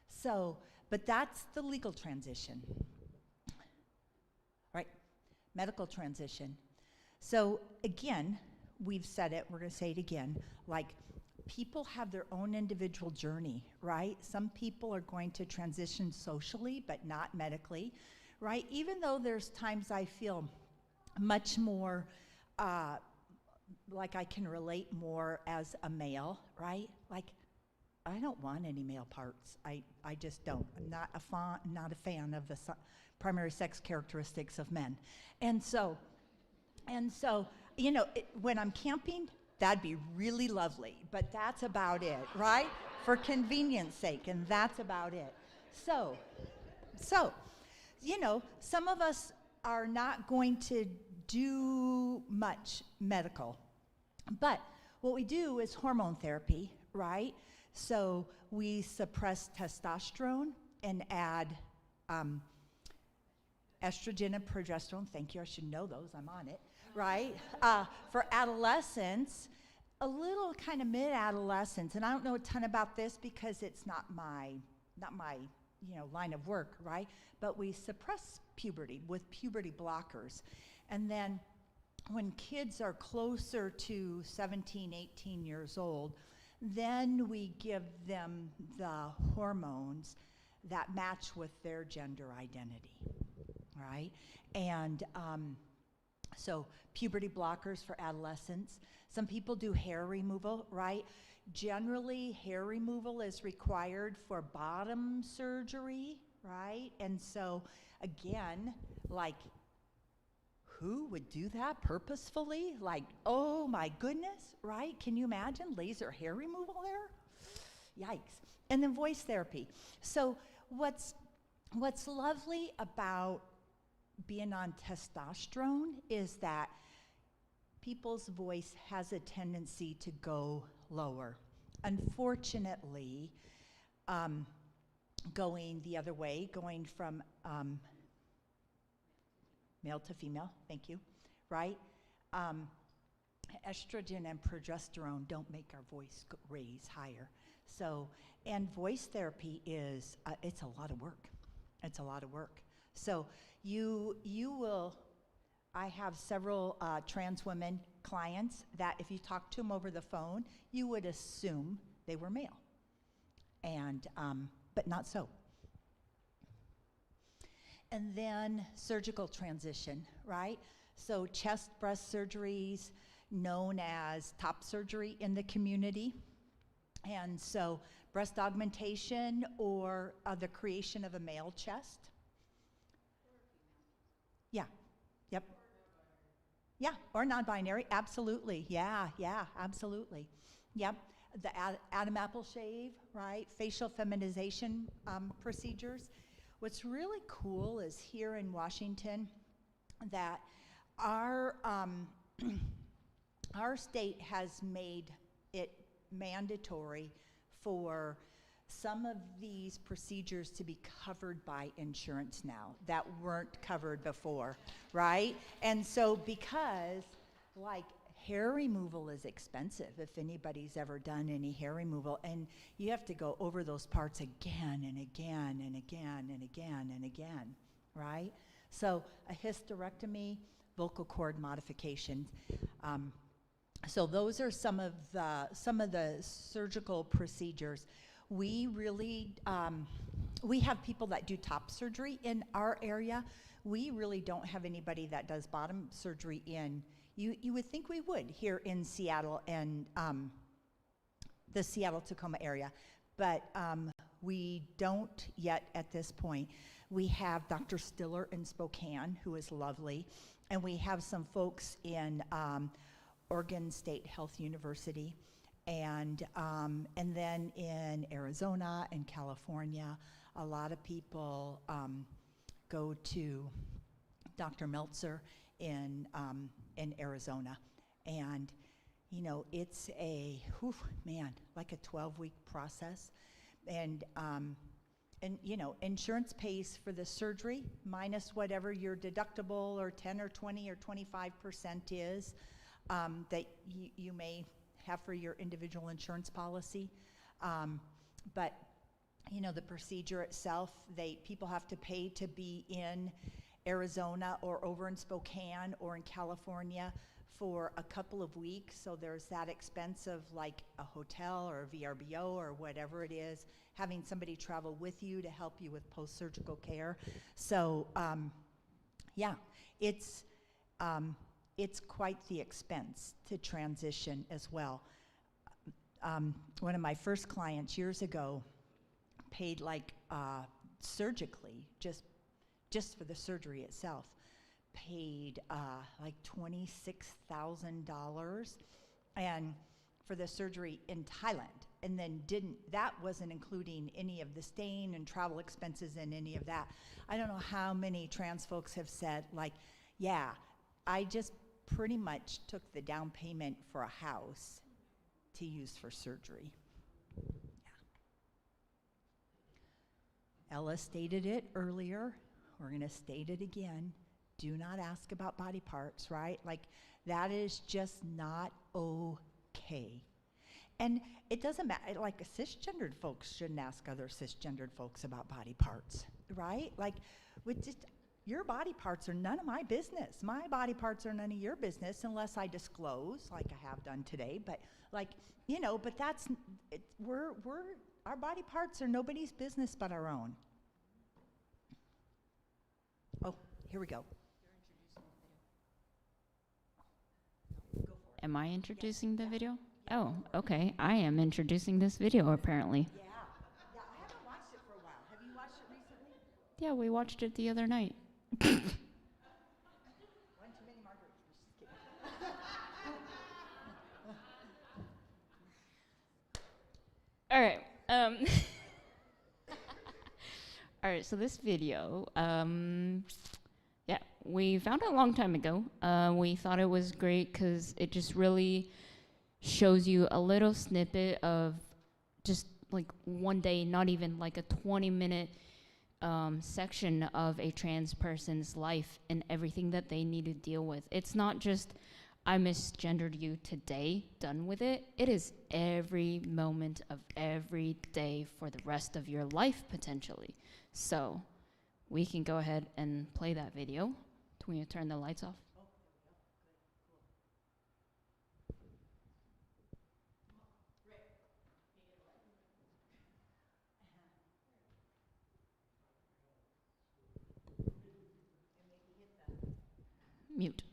[SPEAKER 3] So, but that's the legal transition, right? Medical transition. So again, we've said it, we're going to say it again, like people have their own individual journey, right? Some people are going to transition socially, but not medically, right? Even though there's times I feel much more like I can relate more as a male, right? Like, I don't want any male parts. I just don't. I'm not a fan of the primary sex characteristics of men. And so, you know, when I'm camping, that'd be really lovely, but that's about it, right? For convenience sake, and that's about it. So, you know, some of us are not going to do much medical, but what we do is hormone therapy, right? So we suppress testosterone and add estrogen and progesterone. Thank you, I should know those, I'm on it, right? For adolescents, a little kind of mid-adolescence, and I don't know a ton about this because it's not my you know, line of work, right? But we suppress puberty with puberty blockers. And then when kids are closer to 17, 18 years old, then we give them the hormones that match with their gender identity, right? And so puberty blockers for adolescents. Some people do hair removal, right? Generally, hair removal is required for bottom surgery, right? And so, again, like, who would do that purposefully? Like, oh my goodness, right? Can you imagine laser hair removal there? Yikes. And then voice therapy. So what's lovely about being on testosterone is that people's voice has a tendency to go lower. Unfortunately, going the other way, going from male to female, thank you, right? Estrogen and progesterone don't make our voice raise higher. So, and voice therapy is, it's a lot of work. It's a lot of work. So you will, I have several trans women clients that if you talk to them over the phone, you would assume they were male. And, but not so. And then surgical transition, right? So chest breast surgeries, known as top surgery in the community. And so breast augmentation or the creation of a male chest. Yeah, yep. Yeah, or non-binary, absolutely. Yeah, absolutely. Yep, the Adam Apple shave, right? Facial feminization procedures. What's really cool is here in Washington that our our state has made it mandatory for some of these procedures to be covered by insurance now that weren't covered before, right? And so because like hair removal is expensive if anybody's ever done any hair removal, and you have to go over those parts again and again and again and again and again, right? So a hysterectomy, vocal cord modification. So those are some of the surgical procedures. We really, we have people that do top surgery in our area. We really don't have anybody that does bottom surgery in, you would think we would here in Seattle and the Seattle-Tacoma area, but we don't yet at this point. We have Dr. Stiller in Spokane, who is lovely, and we have some folks in Oregon State Health University, and then in Arizona and California, a lot of people go to Dr. Meltzer in Arizona, and you know, it's a like a 12-week process, and you know, insurance pays for the surgery minus whatever your deductible or 10 or 20 or 25% is that you may have for your individual insurance policy, but you know, the procedure itself, people have to pay to be in Arizona or over in Spokane or in California for a couple of weeks, so there's that expense of like a hotel or a VRBO or whatever it is, having somebody travel with you to help you with post-surgical care. So yeah, it's quite the expense to transition as well. One of my first clients years ago paid like surgically, just for the surgery itself, paid like $26,000, and for the surgery in Thailand, and then that wasn't including any of the staying and travel expenses and any of that. I don't know how many trans folks have said, like, yeah, I just pretty much took the down payment for a house to use for surgery. Ella stated it earlier. We're going to state it again. Do not ask about body parts, right? Like, that is just not okay. And it doesn't matter, like, cisgendered folks shouldn't ask other cisgendered folks about body parts, right? Like, your body parts are none of my business. My body parts are none of your business unless I disclose, like I have done today. But, like, you know, but our body parts are nobody's business but our own. Oh, here we go.
[SPEAKER 2] Am I introducing the video? Oh, okay. I am introducing this video, apparently.
[SPEAKER 3] Yeah, I haven't watched it for a while. Have you watched it recently?
[SPEAKER 2] Yeah, we watched it the other night.
[SPEAKER 3] One too many margaritas. Just kidding.
[SPEAKER 2] All right. All right, so this video, yeah, we found it a long time ago. We thought it was great because it just really shows you a little snippet of just like one day, not even like a 20-minute section of a trans person's life and everything that they need to deal with. It's not just, I misgendered you today, done with it. It is every moment of every day for the rest of your life, potentially. So we can go ahead and play that video. Can we turn the lights off? Mute.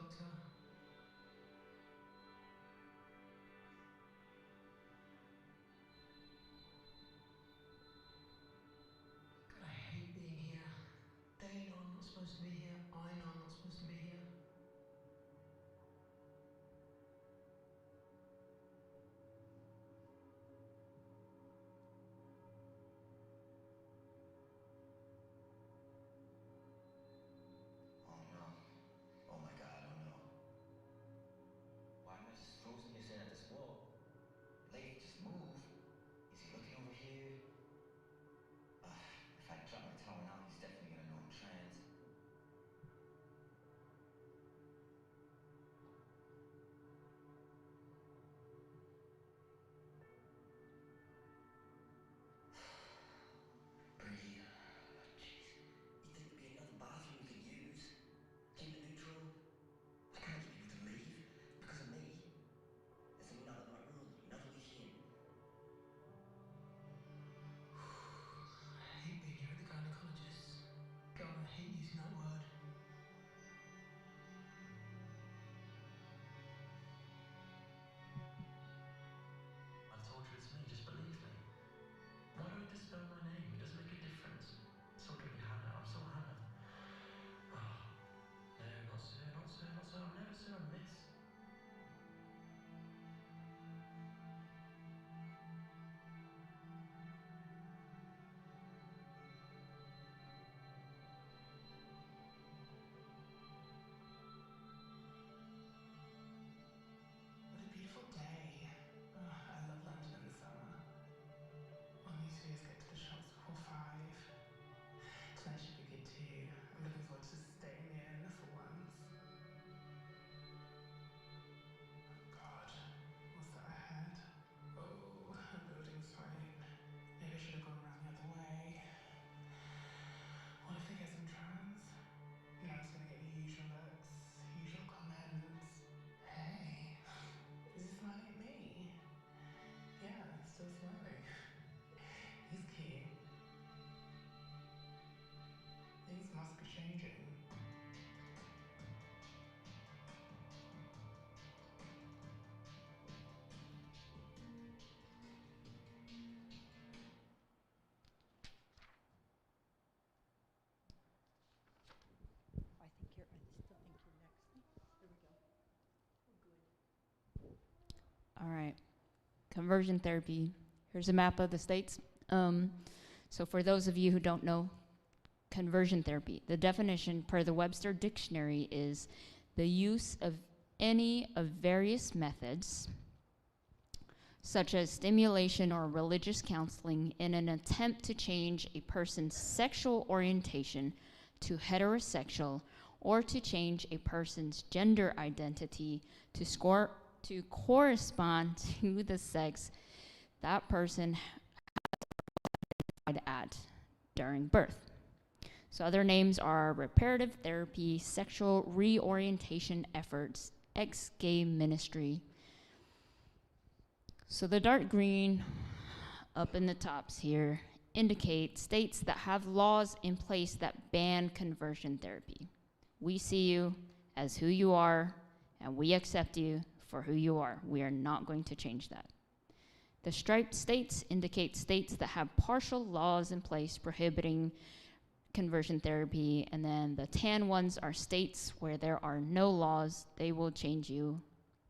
[SPEAKER 11] Doctor. God, I hate being here. They know I'm not supposed to be here. I know I'm not supposed to be here.
[SPEAKER 12] Oh no. Oh my God, oh no. Why am I just frozen here staring at this wall? Lady, just move. Is he looking over here? If I drop my towel now, he's definitely gonna know I'm trans. Breathe. Jeez. You'd think there'd be another bathroom we could use. Gender neutral. I can't get people to leave because of me. There's another night rule, another week in.
[SPEAKER 11] I hate being here at the gynecologist. God, I hate using that word. I've told you it's me, just believe me. Why do I have to spell my name? It doesn't make a difference. It's not gonna be Hannah, I'm still Hannah. Oh, no, not Sir, not Sir, not Sir. I'm never Sir, I'm Miss. What a beautiful day. I love London in the summer. We'll need to just get to the shops before 5. Tonight should be good too. I'm looking forward to staying in for once. God, what's that ahead? Oh, a building site. Maybe I should have gone around the other way. What if they guess I'm trans? And I'm just gonna get the usual looks, usual comments. Hey, is he smiling at me? Yeah, still smiling. He's cute. Things must be changing.
[SPEAKER 3] I still think you're next. There we go. Good.
[SPEAKER 2] All right. Conversion therapy. Here's a map of the states. So for those of you who don't know, conversion therapy, the definition per the Webster Dictionary is the use of any of various methods, such as stimulation or religious counseling, in an attempt to change a person's sexual orientation to heterosexual, or to change a person's gender identity to correspond to the sex that person had at during birth. So other names are reparative therapy, sexual reorientation efforts, ex-gay ministry. So the dark green up in the tops here indicate states that have laws in place that ban conversion therapy. We see you as who you are, and we accept you for who you are. We are not going to change that. The striped states indicate states that have partial laws in place prohibiting conversion therapy, and then the tan ones are states where there are no laws. They will change you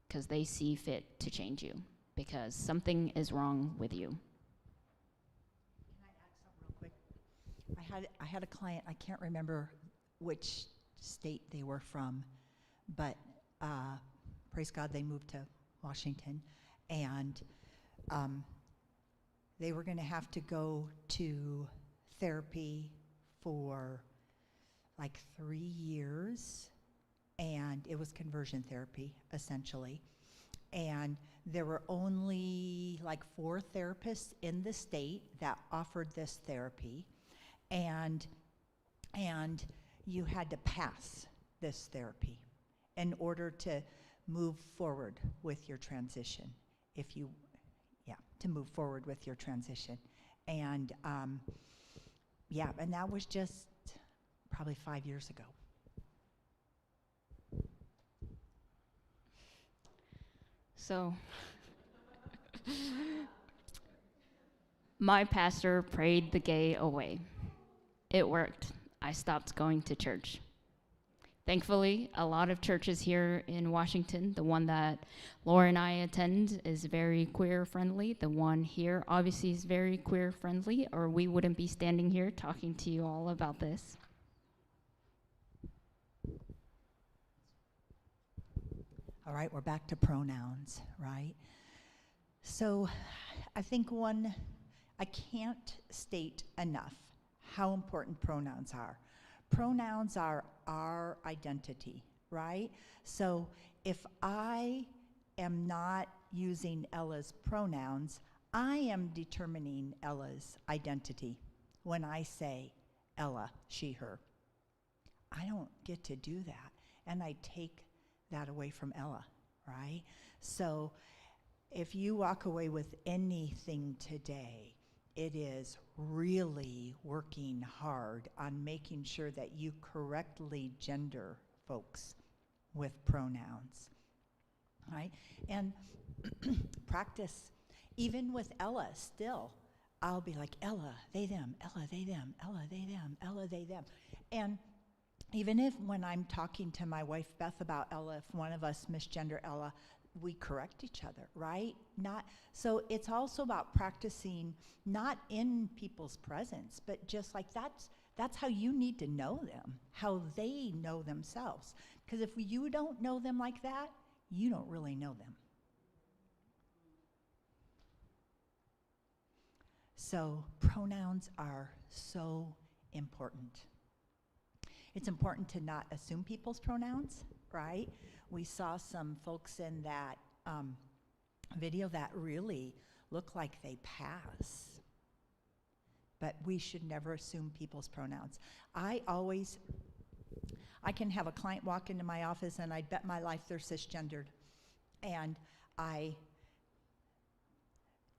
[SPEAKER 2] because they see fit to change you because something is wrong with you.
[SPEAKER 3] Can I add something real quick? I had a client, I can't remember which state they were from, but praise God, they moved to Washington, and they were going to have to go to therapy for like 3 years, and it was conversion therapy, essentially. And there were only like 4 therapists in the state that offered this therapy, and you had to pass this therapy in order to move forward with your transition. To move forward with your transition. And and that was just probably 5 years ago.
[SPEAKER 2] So, my pastor prayed the gay away. It worked. I stopped going to church. Thankfully, a lot of churches here in Washington, the one that Laura and I attend is very queer friendly. The one here obviously is very queer friendly, or we wouldn't be standing here talking to you all about this.
[SPEAKER 3] All right, we're back to pronouns, right? So I think I can't state enough how important pronouns are. Pronouns are our identity, right? So if I am not using Ella's pronouns, I am determining Ella's identity when I say Ella, she, her. I don't get to do that, and I take that away from Ella, right? So if you walk away with anything today, it is really working hard on making sure that you correctly gender folks with pronouns, right? And practice, even with Ella still, I'll be like, Ella, they, them, Ella, they, them, Ella, they, them, Ella, they, them. And even if when I'm talking to my wife Beth about Ella, if one of us misgender Ella, we correct each other, right? So it's also about practicing not in people's presence, but just like that's how you need to know them, how they know themselves. Because if you don't know them like that, you don't really know them. So pronouns are so important. It's important to not assume people's pronouns, right? We saw some folks in that video that really look like they pass. But we should never assume people's pronouns. I can have a client walk into my office and I bet my life they're cisgendered. And I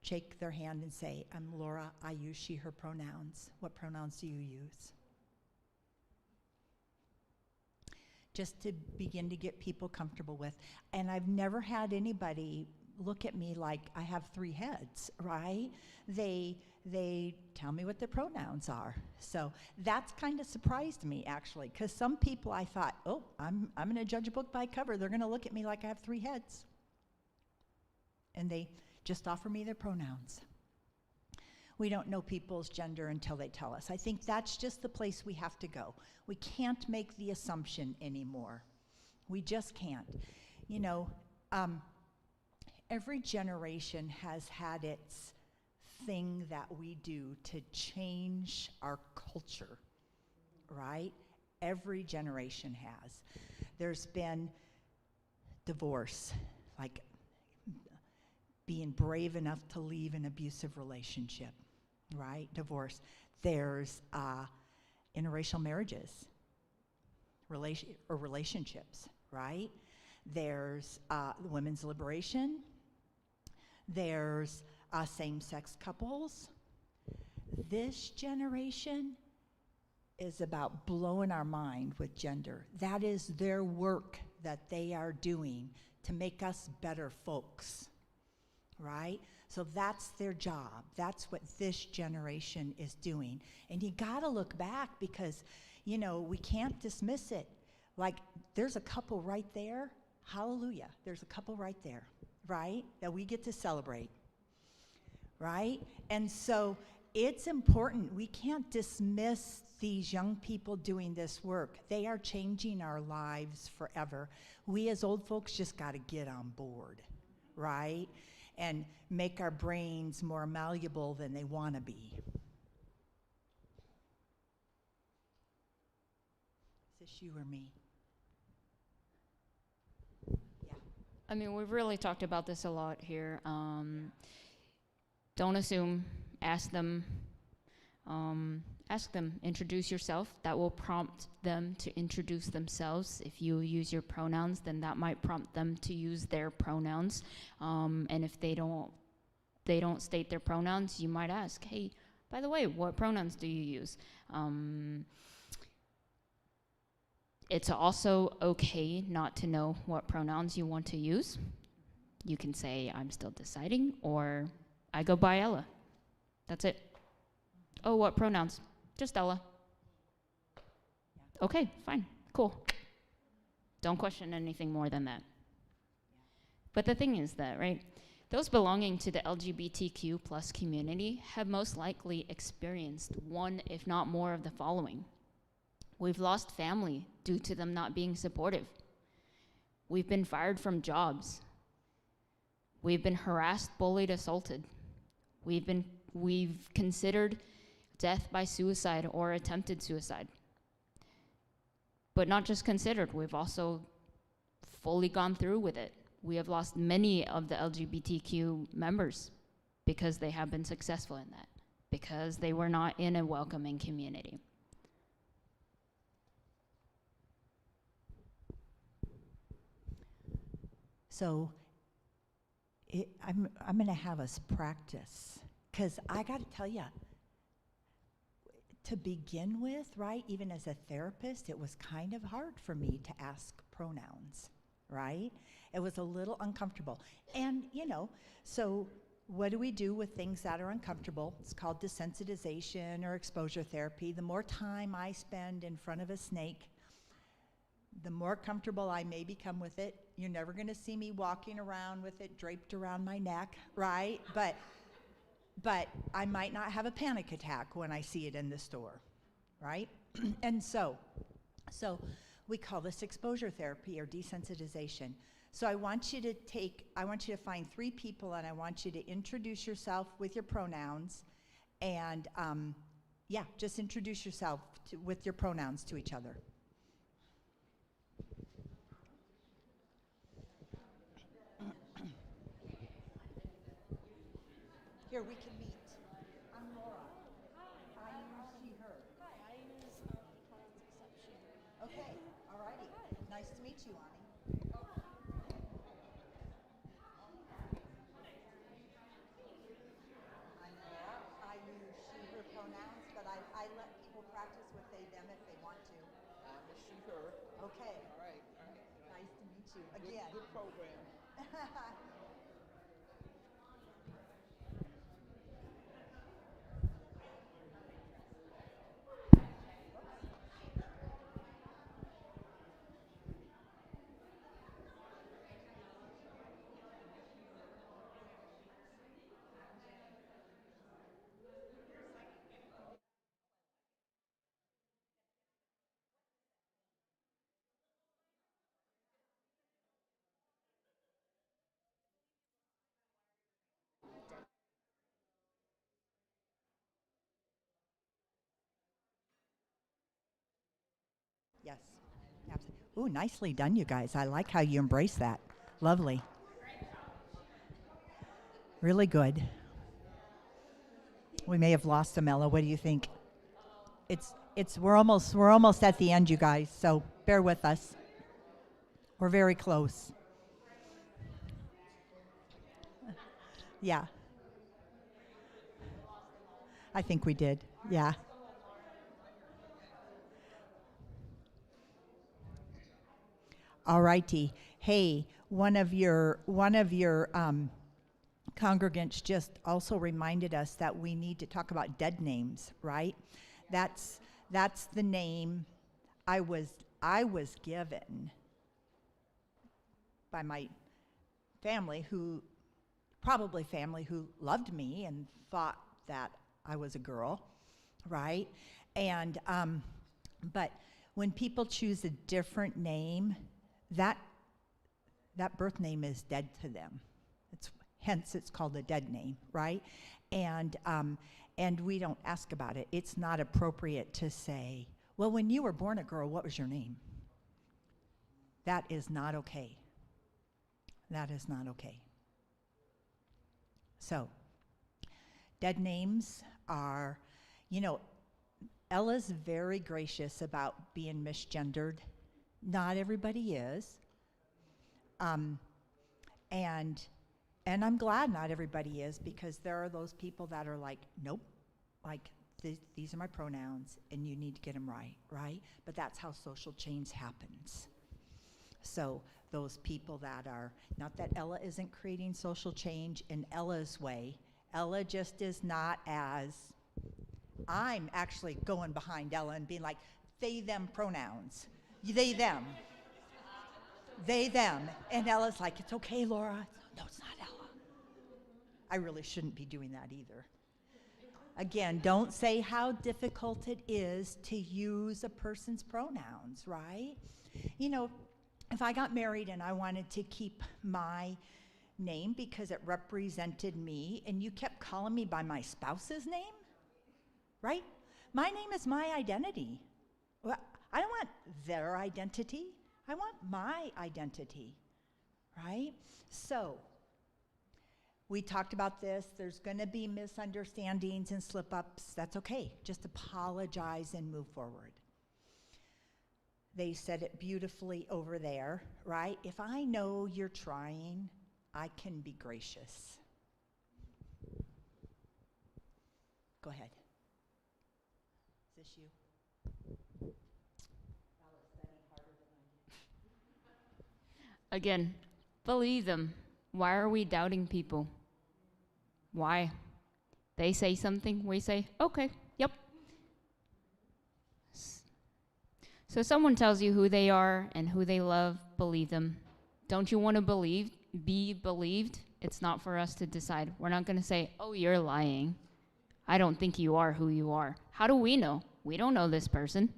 [SPEAKER 3] shake their hand and say, I'm Laura, I use she, her pronouns. What pronouns do you use? Just to begin to get people comfortable with. And I've never had anybody look at me like I have three heads, right? They tell me what their pronouns are. So that's kind of surprised me, actually, because some people I thought, oh, I'm going to judge a book by cover. They're going to look at me like I have three heads. And they just offer me their pronouns. We don't know people's gender until they tell us. I think that's just the place we have to go. We can't make the assumption anymore. We just can't. You know, every generation has had its thing that we do to change our culture, right? Every generation has. There's been divorce, like being brave enough to leave an abusive relationship, right? Divorce. There's interracial marriages, relationships, right? There's women's liberation. There's same-sex couples. This generation is about blowing our mind with gender. That is their work that they are doing to make us better folks, right? So that's their job. That's what this generation is doing. And you gotta look back because, you know, we can't dismiss it. Like, there's a couple right there, hallelujah, there's a couple right there, right, that we get to celebrate, right? And so it's important. We can't dismiss these young people doing this work. They are changing our lives forever. We as old folks just gotta get on board, right? And make our brains more malleable than they want to be. Is this you or me? Yeah.
[SPEAKER 2] I mean, we've really talked about this a lot here. Don't assume. Ask them. Introduce yourself. That will prompt them to introduce themselves. If you use your pronouns, then that might prompt them to use their pronouns. And if they don't state their pronouns, you might ask, hey, by the way, what pronouns do you use? It's also okay not to know what pronouns you want to use. You can say, I'm still deciding, or I go by Ella. That's it. Oh, what pronouns? Just Ella. Okay, fine, cool. Don't question anything more than that. But the thing is that, right, those belonging to the LGBTQ plus community have most likely experienced one, if not more, of the following. We've lost family due to them not being supportive. We've been fired from jobs. We've been harassed, bullied, assaulted. We've considered death by suicide or attempted suicide. But not just considered, we've also fully gone through with it. We have lost many of the LGBTQ members because they have been successful in that, because they were not in a welcoming community.
[SPEAKER 3] So I'm going to have us practice, because I got to tell you, to begin with, right, even as a therapist, it was kind of hard for me to ask pronouns, right? It was a little uncomfortable. And, you know, so what do we do with things that are uncomfortable? It's called desensitization or exposure therapy. The more time I spend in front of a snake, the more comfortable I may become with it. You're never going to see me walking around with it draped around my neck, right? But I might not have a panic attack when I see it in the store, right? And so we call this exposure therapy or desensitization. So I want you to find 3 people, and I want you to introduce yourself with your pronouns, and just introduce yourself with your pronouns to each other. Here, we can meet. I'm Laura. I use she, her.
[SPEAKER 4] Hi, I use pronouns except she, her.
[SPEAKER 3] Okay, all righty. Nice to meet you, Ani. I'm Laura. I use she, her pronouns, but I let people practice with they, them if they want to.
[SPEAKER 7] I'm a she, her.
[SPEAKER 3] Okay.
[SPEAKER 7] All right.
[SPEAKER 3] Nice to meet you again.
[SPEAKER 7] Good program.
[SPEAKER 3] Yes. Absolutely. Ooh, nicely done, you guys. I like how you embrace that. Lovely. Really good. We may have lost some, Ella. What do you think? We're almost at the end, you guys. So bear with us. We're very close. Yeah. I think we did. Yeah. All righty. Hey, one of your congregants just also reminded us that we need to talk about dead names, right? That's the name I was given by my family, who loved me and thought that I was a girl, right? And but when people choose a different name, that birth name is dead to them. Hence it's called a dead name, right? And we don't ask about it. It's not appropriate to say, well, when you were born a girl, what was your name? That is not okay. That is not okay. So, dead names are, Ella's very gracious about being misgendered. Not everybody is. And I'm glad not everybody is, because there are those people that are like, nope, like these are my pronouns and you need to get them right, right? But that's how social change happens. So So those people that are, not that Ella isn't creating social change in Ella's way, Ella just is not as, I'm actually going behind Ella and being like, they, them pronouns. They, them. They, them. And Ella's like, it's okay, Laura. No, it's not Ella. I really shouldn't be doing that either. Again, don't say how difficult it is to use a person's pronouns, right? You know, if I got married and I wanted to keep my name because it represented me and you kept calling me by my spouse's name, right? My name is my identity. Well, I don't want their identity. I want my identity, right? So, we talked about this. There's going to be misunderstandings and slip-ups. That's okay. Just apologize and move forward. They said it beautifully over there, right? If I know you're trying, I can be gracious. Go ahead. Is this you?
[SPEAKER 2] Again, believe them. Why are we doubting people? Why? They say something, we say, okay, yep. So someone tells you who they are and who they love, believe them. Don't you want to be believed? It's not for us to decide. We're not going to say, oh, you're lying. I don't think you are who you are. How do we know? We don't know this person.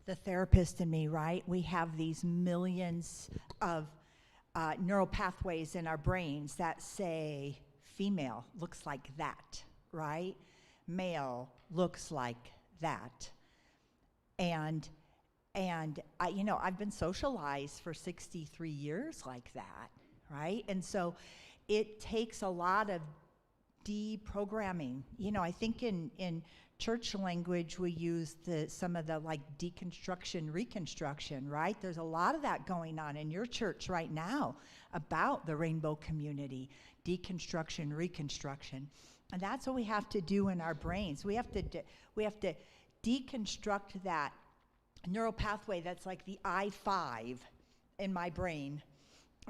[SPEAKER 3] The therapist in me, right? We have these millions of neural pathways in our brains that say female looks like that, right? Male looks like that. And I, you know, I've been socialized for 63 years like that, right? And so it takes a lot of deprogramming. You know, I think in church language we use some of the like deconstruction, reconstruction, right? There's a lot of that going on in your church right now about the rainbow community, deconstruction, reconstruction. And that's what we have to do in our brains. We have to deconstruct that neural pathway that's like the I-5 in my brain,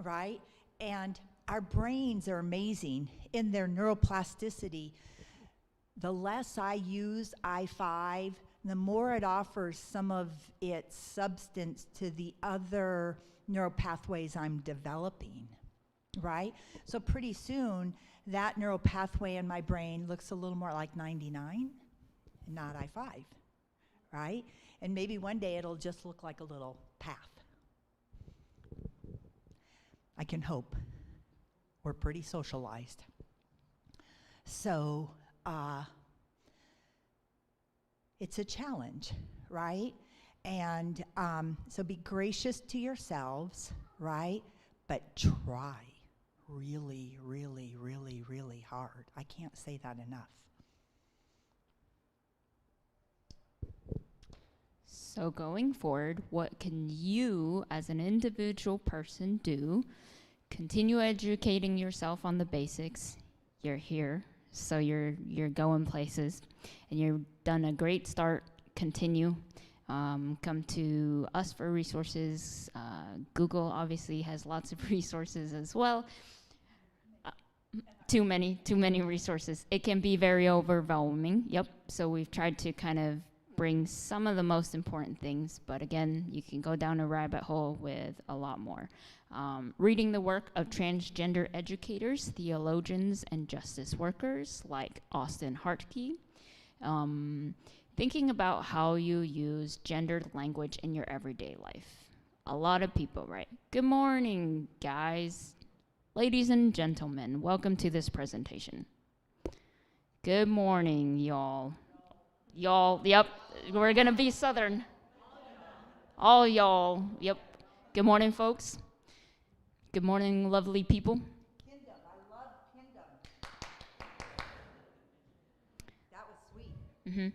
[SPEAKER 3] right? And our brains are amazing in their neuroplasticity. The less I use I-5, the more it offers some of its substance to the other neural pathways I'm developing, right? So pretty soon, that neural pathway in my brain looks a little more like 99, not I-5, right? And maybe one day it'll just look like a little path. I can hope. We're pretty socialized. So, it's a challenge, right? And so be gracious to yourselves, right? But try really, really, really, really hard. I can't say that enough.
[SPEAKER 2] So going forward, what can you as an individual person do? Continue educating yourself on the basics. You're here, so you're going places, and you've done a great start. Continue. Come to us for resources. Google obviously has lots of resources as well. Too many resources. It can be very overwhelming. Yep. So we've tried to kind of bring some of the most important things, but again, you can go down a rabbit hole with a lot more. Reading the work of transgender educators, theologians, and justice workers like Austin Hartke. Thinking about how you use gendered language in your everyday life. A lot of people write, "Good morning, guys. Ladies and gentlemen, welcome to this presentation." Good morning, y'all. Y'all, yep, we're gonna be Southern. All y'all, yep. Good morning, folks. Good morning, lovely people.
[SPEAKER 3] Kingdom, I love kingdom. That was sweet.
[SPEAKER 2] Mm-hmm.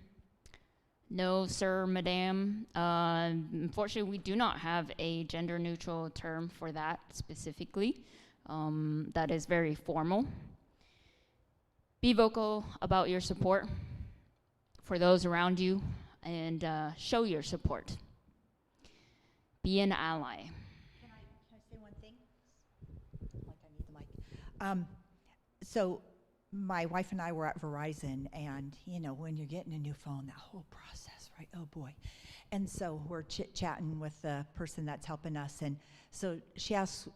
[SPEAKER 2] No, sir, madam. Unfortunately, we do not have a gender-neutral term for that specifically. That is very formal. Be vocal about your support for those around you and show your support. Be an ally.
[SPEAKER 3] Can I say one thing? Like I need the mic. So my wife and I were at Verizon, and you know, when you're getting a new phone, that whole process, right? Oh boy. And so we're chit-chatting with the person that's helping us, and so she asked,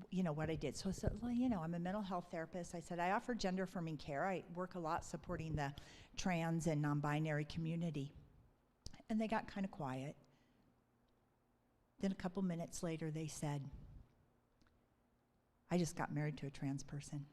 [SPEAKER 3] you know, what I did. So I said, well, you know, I'm a mental health therapist. I said, I offer gender-affirming care. I work a lot supporting the trans and non-binary community. And they got kind of quiet. Then a couple minutes later, they said, I just got married to a trans person.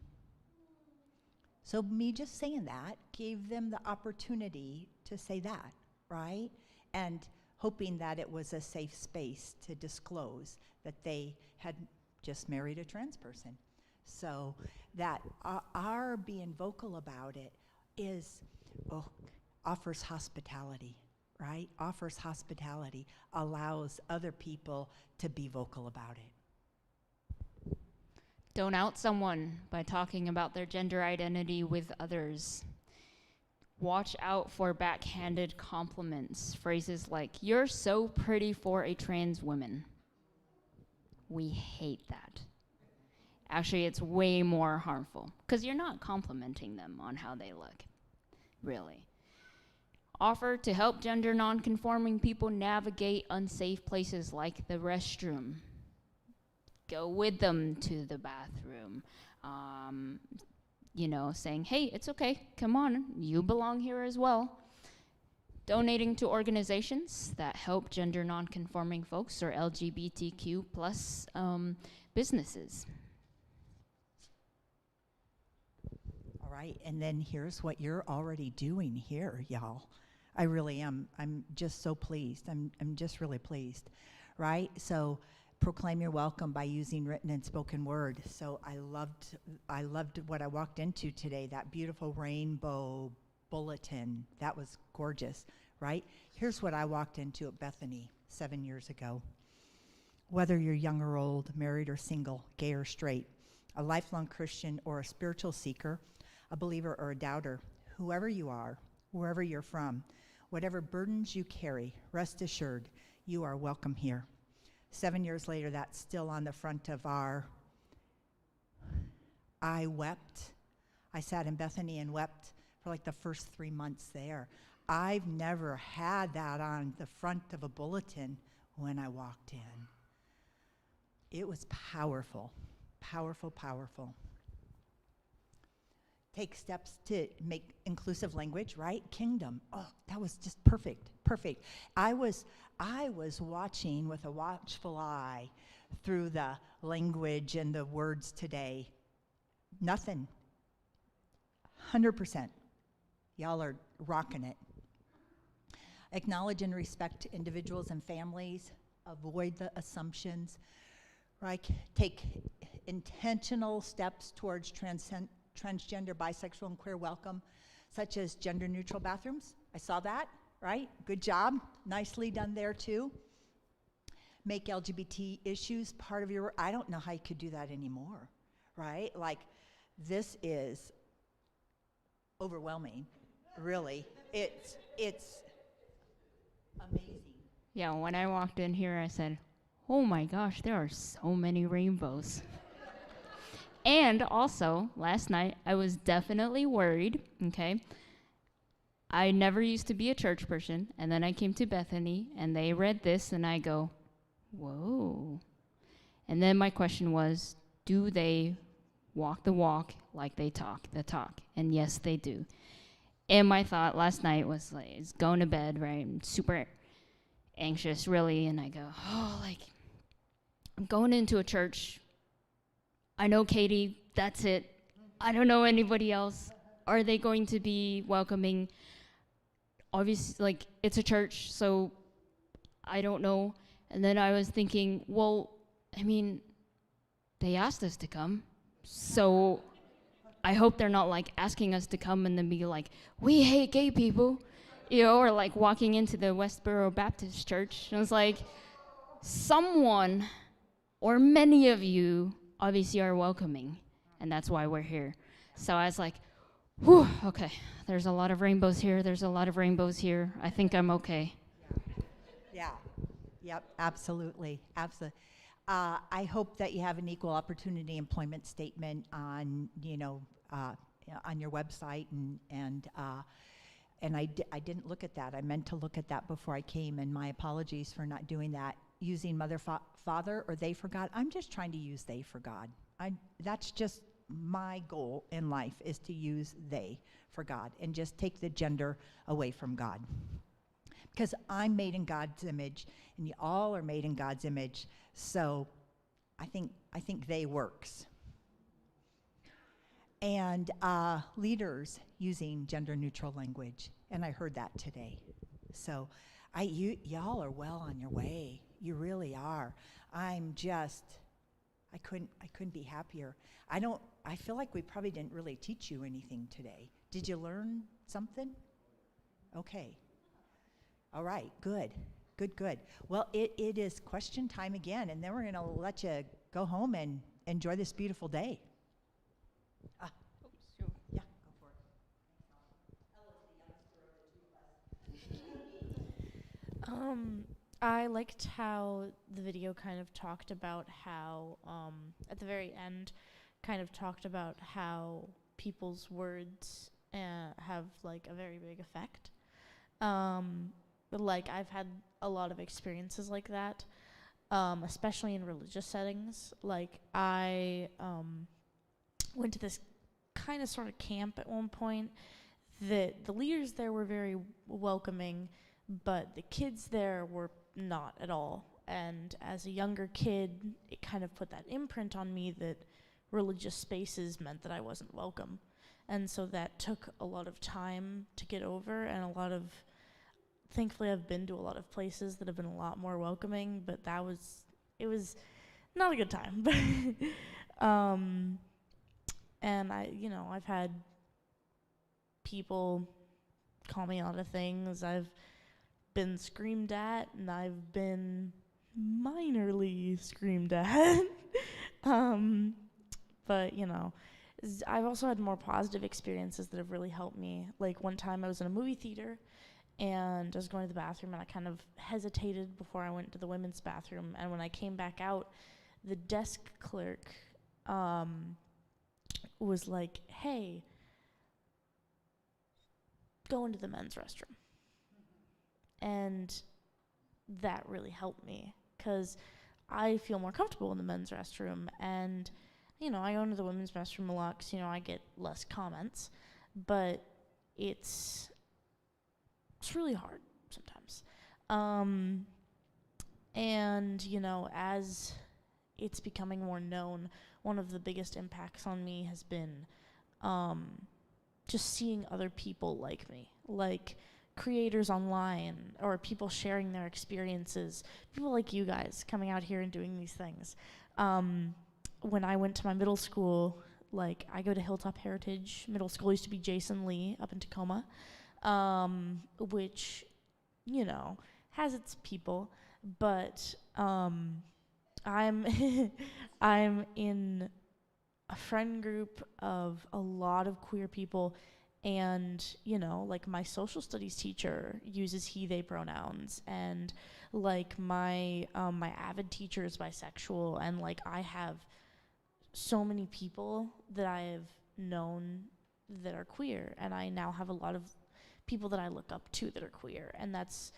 [SPEAKER 3] So me just saying that gave them the opportunity to say that, right? And hoping that it was a safe space to disclose that they had just married a trans person. So that our being vocal about it is, offers hospitality, right? Offers hospitality, allows other people to be vocal about it.
[SPEAKER 2] Don't out someone by talking about their gender identity with others. Watch out for backhanded compliments. Phrases like, "You're so pretty for a trans woman." We hate that. Actually, it's way more harmful because you're not complimenting them on how they look, really. Offer to help gender nonconforming people navigate unsafe places like the restroom. Go with them to the bathroom. You know, saying, hey, it's okay, come on, you belong here as well. Donating to organizations that help gender nonconforming folks or LGBTQ plus businesses.
[SPEAKER 3] All right, and then here's what you're already doing here, y'all. I really am. I'm just so pleased. I'm just really pleased, right? So proclaim your welcome by using written and spoken word. So I loved what I walked into today, that beautiful rainbow bulletin. That was gorgeous, right? Here's what I walked into at Bethany 7 years ago. Whether you're young or old, married or single, gay or straight, a lifelong Christian or a spiritual seeker, a believer or a doubter, whoever you are, wherever you're from, whatever burdens you carry, rest assured, you are welcome here. 7 years later, that's still on the front of our, I wept. I sat in Bethany and wept for like the first 3 months there. I've never had that on the front of a bulletin when I walked in. It was powerful, powerful, powerful. Take steps to make inclusive language, right? Kingdom. Oh, that was just perfect, perfect. I was watching with a watchful eye through the language and the words today. Nothing. 100%. Y'all are rocking it. Acknowledge and respect individuals and families. Avoid the assumptions, right? Take intentional steps towards transgender, bisexual, and queer welcome, such as gender-neutral bathrooms. I saw that, right? Good job. Nicely done there, too. Make LGBT issues part of your work. I don't know how you could do that anymore, right? Like, this is overwhelming, really. It's amazing.
[SPEAKER 2] Yeah, when I walked in here, I said, oh my gosh, there are so many rainbows. And also, last night, I was definitely worried, okay? I never used to be a church person, and then I came to Bethany, and they read this, and I go, whoa. And then my question was, do they walk the walk like they talk the talk? And yes, they do. And my thought last night was, like, it's going to bed, right? I'm super anxious, really, and I go, oh, like, I'm going into a church. I know Katie, that's it. I don't know anybody else. Are they going to be welcoming? Obviously, like, it's a church, so I don't know. And then I was thinking, well, I mean, they asked us to come, so I hope they're not, like, asking us to come and then be like, we hate gay people, you know, or, like, walking into the Westboro Baptist Church. And I was like, someone or many of you obviously are welcoming, and that's why we're here. So I was like, Whew, okay. There's a lot of rainbows here. There's a lot of rainbows here. I think I'm okay.
[SPEAKER 3] Yeah. Yep, absolutely. Absolutely. I hope that you have an equal opportunity employment statement on, on your website, and I didn't look at that. I meant to look at that before I came, and my apologies for not doing that. Using mother, father, or they for God. I'm just trying to use they for God. That's just my goal in life, is to use they for God and just take the gender away from God. Because I'm made in God's image, and you all are made in God's image. So I think they works. And leaders using gender-neutral language, and I heard that today. So y'all are well on your way. You really are. I couldn't be happier. I feel like we probably didn't really teach you anything today. Did you learn something? Okay. All right, good. Well, it is question time again, and then we're going to let you go home and enjoy this beautiful day. Yeah, go for it.
[SPEAKER 4] I liked how the video kind of talked about how, at the very end, kind of talked about how people's words have like a very big effect. Like, I've had a lot of experiences like that, especially in religious settings. Like, I went to this kind of sort of camp at one point that the leaders there were very welcoming, but the kids there were not at all. And as a younger kid, it kind of put that imprint on me that religious spaces meant that I wasn't welcome. And so that took a lot of time to get over, and thankfully I've been to a lot of places that have been a lot more welcoming, but it was not a good time. And I've had people call me out of things. I've been screamed at, and I've been minorly screamed at. But I've also had more positive experiences that have really helped me. Like, one time I was in a movie theater, and I was going to the bathroom, and I kind of hesitated before I went to the women's bathroom. And when I came back out, the desk clerk was like, "Hey, go into the men's restroom." And that really helped me, because I feel more comfortable in the men's restroom. And, I go into the women's restroom a lot because, I get less comments. But it's really hard sometimes. And, as it's becoming more known, one of the biggest impacts on me has been just seeing other people like me, like creators online, or people sharing their experiences, people like you guys coming out here and doing these things. When I went to my middle school, like, I go to Hilltop Heritage Middle School, used to be Jason Lee up in Tacoma, which, has its people, but I'm I'm in a friend group of a lot of queer people, and like, my social studies teacher uses he they pronouns, and like my avid teacher is bisexual, and like, I have so many people that I have known that are queer, and I now have a lot of people that I look up to that are queer, and that's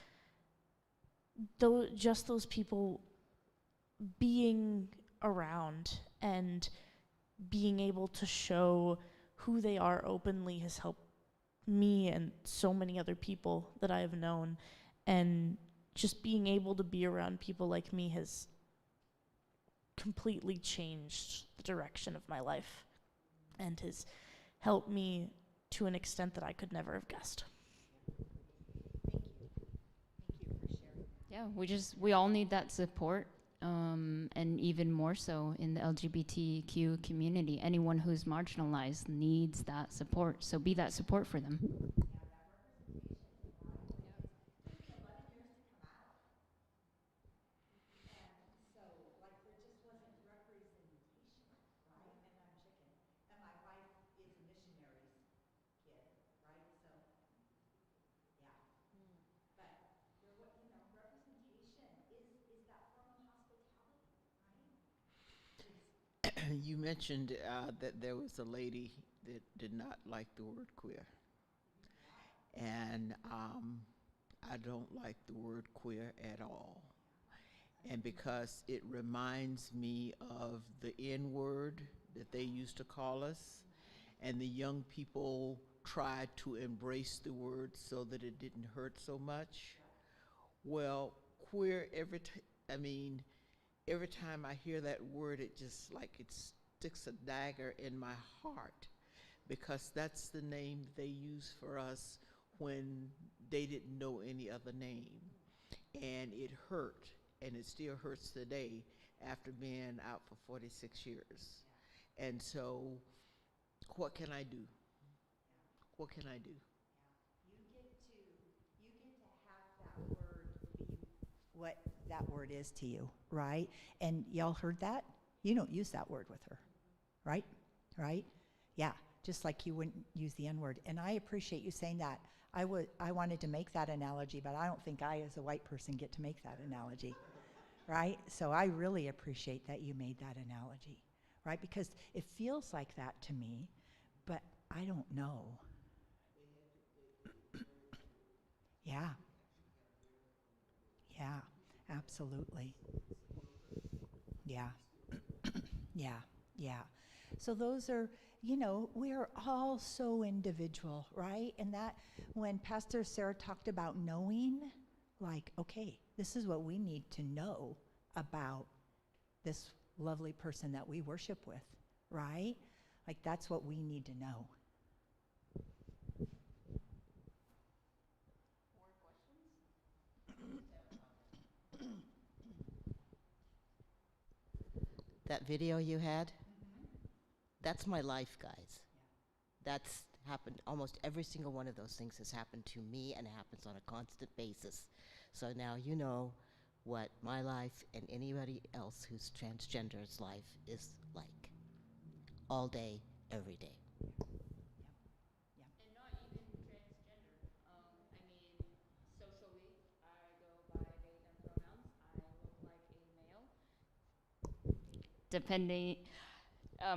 [SPEAKER 4] just those people being around and being able to show who they are openly has helped me and so many other people that I have known. And just being able to be around people like me has completely changed the direction of my life and has helped me to an extent that I could never have guessed.
[SPEAKER 2] Yeah, we all need that support, and even more so in the LGBTQ community. Anyone who's marginalized needs that support, so be that support for them.
[SPEAKER 7] You mentioned that there was a lady that did not like the word queer. And I don't like the word queer at all. And because it reminds me of the N word that they used to call us, and the young people tried to embrace the word so that it didn't hurt so much. Well, queer, every time I hear that word, it just like it sticks a dagger in my heart, because that's the name they used for us when they didn't know any other name. And it hurt, and it still hurts today after being out for 46 years. And so, what can I do? What can I do?
[SPEAKER 3] You get to have that word be what that word is to you, right? And y'all heard that? You don't use that word with her, right? Right? Yeah, just like you wouldn't use the N word. And I appreciate you saying that. I wanted to make that analogy, but I don't think I, as a white person, get to make that analogy, right? So I really appreciate that you made that analogy, right? Because it feels like that to me, but I don't know. Yeah. Yeah, absolutely. Yeah. Yeah, yeah. So those are, we are all so individual, right? And that, when Pastor Sarah talked about knowing, like, okay, this is what we need to know about this lovely person that we worship with, right? Like, that's what we need to know.
[SPEAKER 10] That video you had, that's my life, guys. That's happened, almost every single one of those things has happened to me, and happens on a constant basis. So now you know what my life and anybody else who's transgender's life is like, all day, every day.
[SPEAKER 2] And not even transgender. Socially, I go by they, them pronouns. I look like a male. Depending, I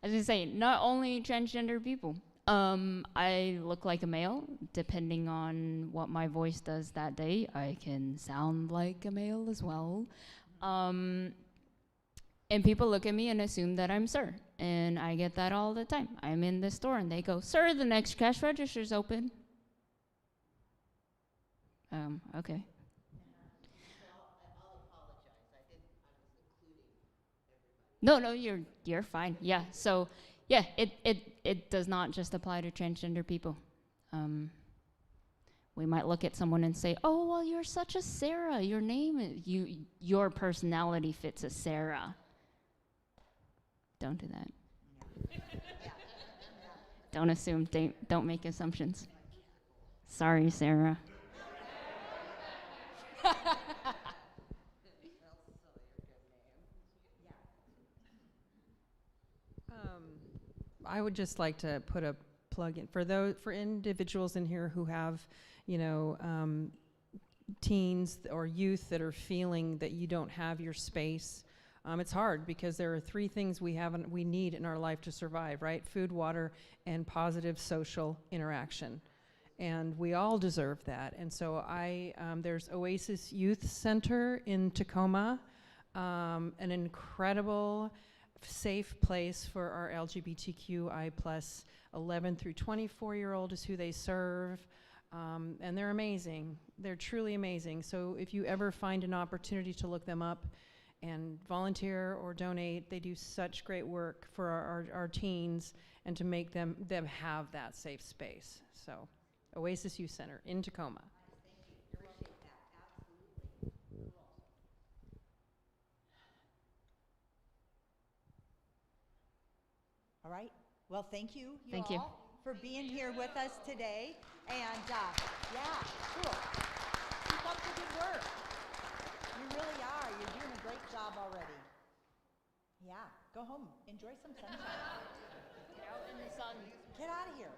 [SPEAKER 2] was gonna say, not only transgender people. I look like a male. Depending on what my voice does that day, I can sound like a male as well. And people look at me and assume that I'm sir. And I get that all the time. I'm in the store and they go, "Sir, the next cash register's open." Okay. No, you're fine. Yeah. So, yeah, it does not just apply to transgender people. We might look at someone and say, "Oh, well, you're such a Sarah. Your name, your personality fits a Sarah." Don't do that. Don't assume. Don't make assumptions. Sorry, Sarah.
[SPEAKER 13] I would just like to put a plug in for individuals in here who have, teens or youth that are feeling that you don't have your space. It's hard because there are 3 things we need in our life to survive, right? Food, water, and positive social interaction. And we all deserve that. And so there's Oasis Youth Center in Tacoma, an incredible safe place for our LGBTQI plus 11 through 24-year-old is who they serve. And they're amazing. They're truly amazing. So if you ever find an opportunity to look them up and volunteer or donate, they do such great work for our teens and to make them have that safe space. So Oasis Youth Center in Tacoma.
[SPEAKER 3] All right. Well, thank you,
[SPEAKER 2] Thank
[SPEAKER 3] all,
[SPEAKER 2] you.
[SPEAKER 3] for being here with us today. And yeah, cool. Keep up the good work. You really are. You're doing a great job already. Yeah. Go home. Enjoy some sunshine.
[SPEAKER 2] Get out in the sun.
[SPEAKER 3] Get out of here.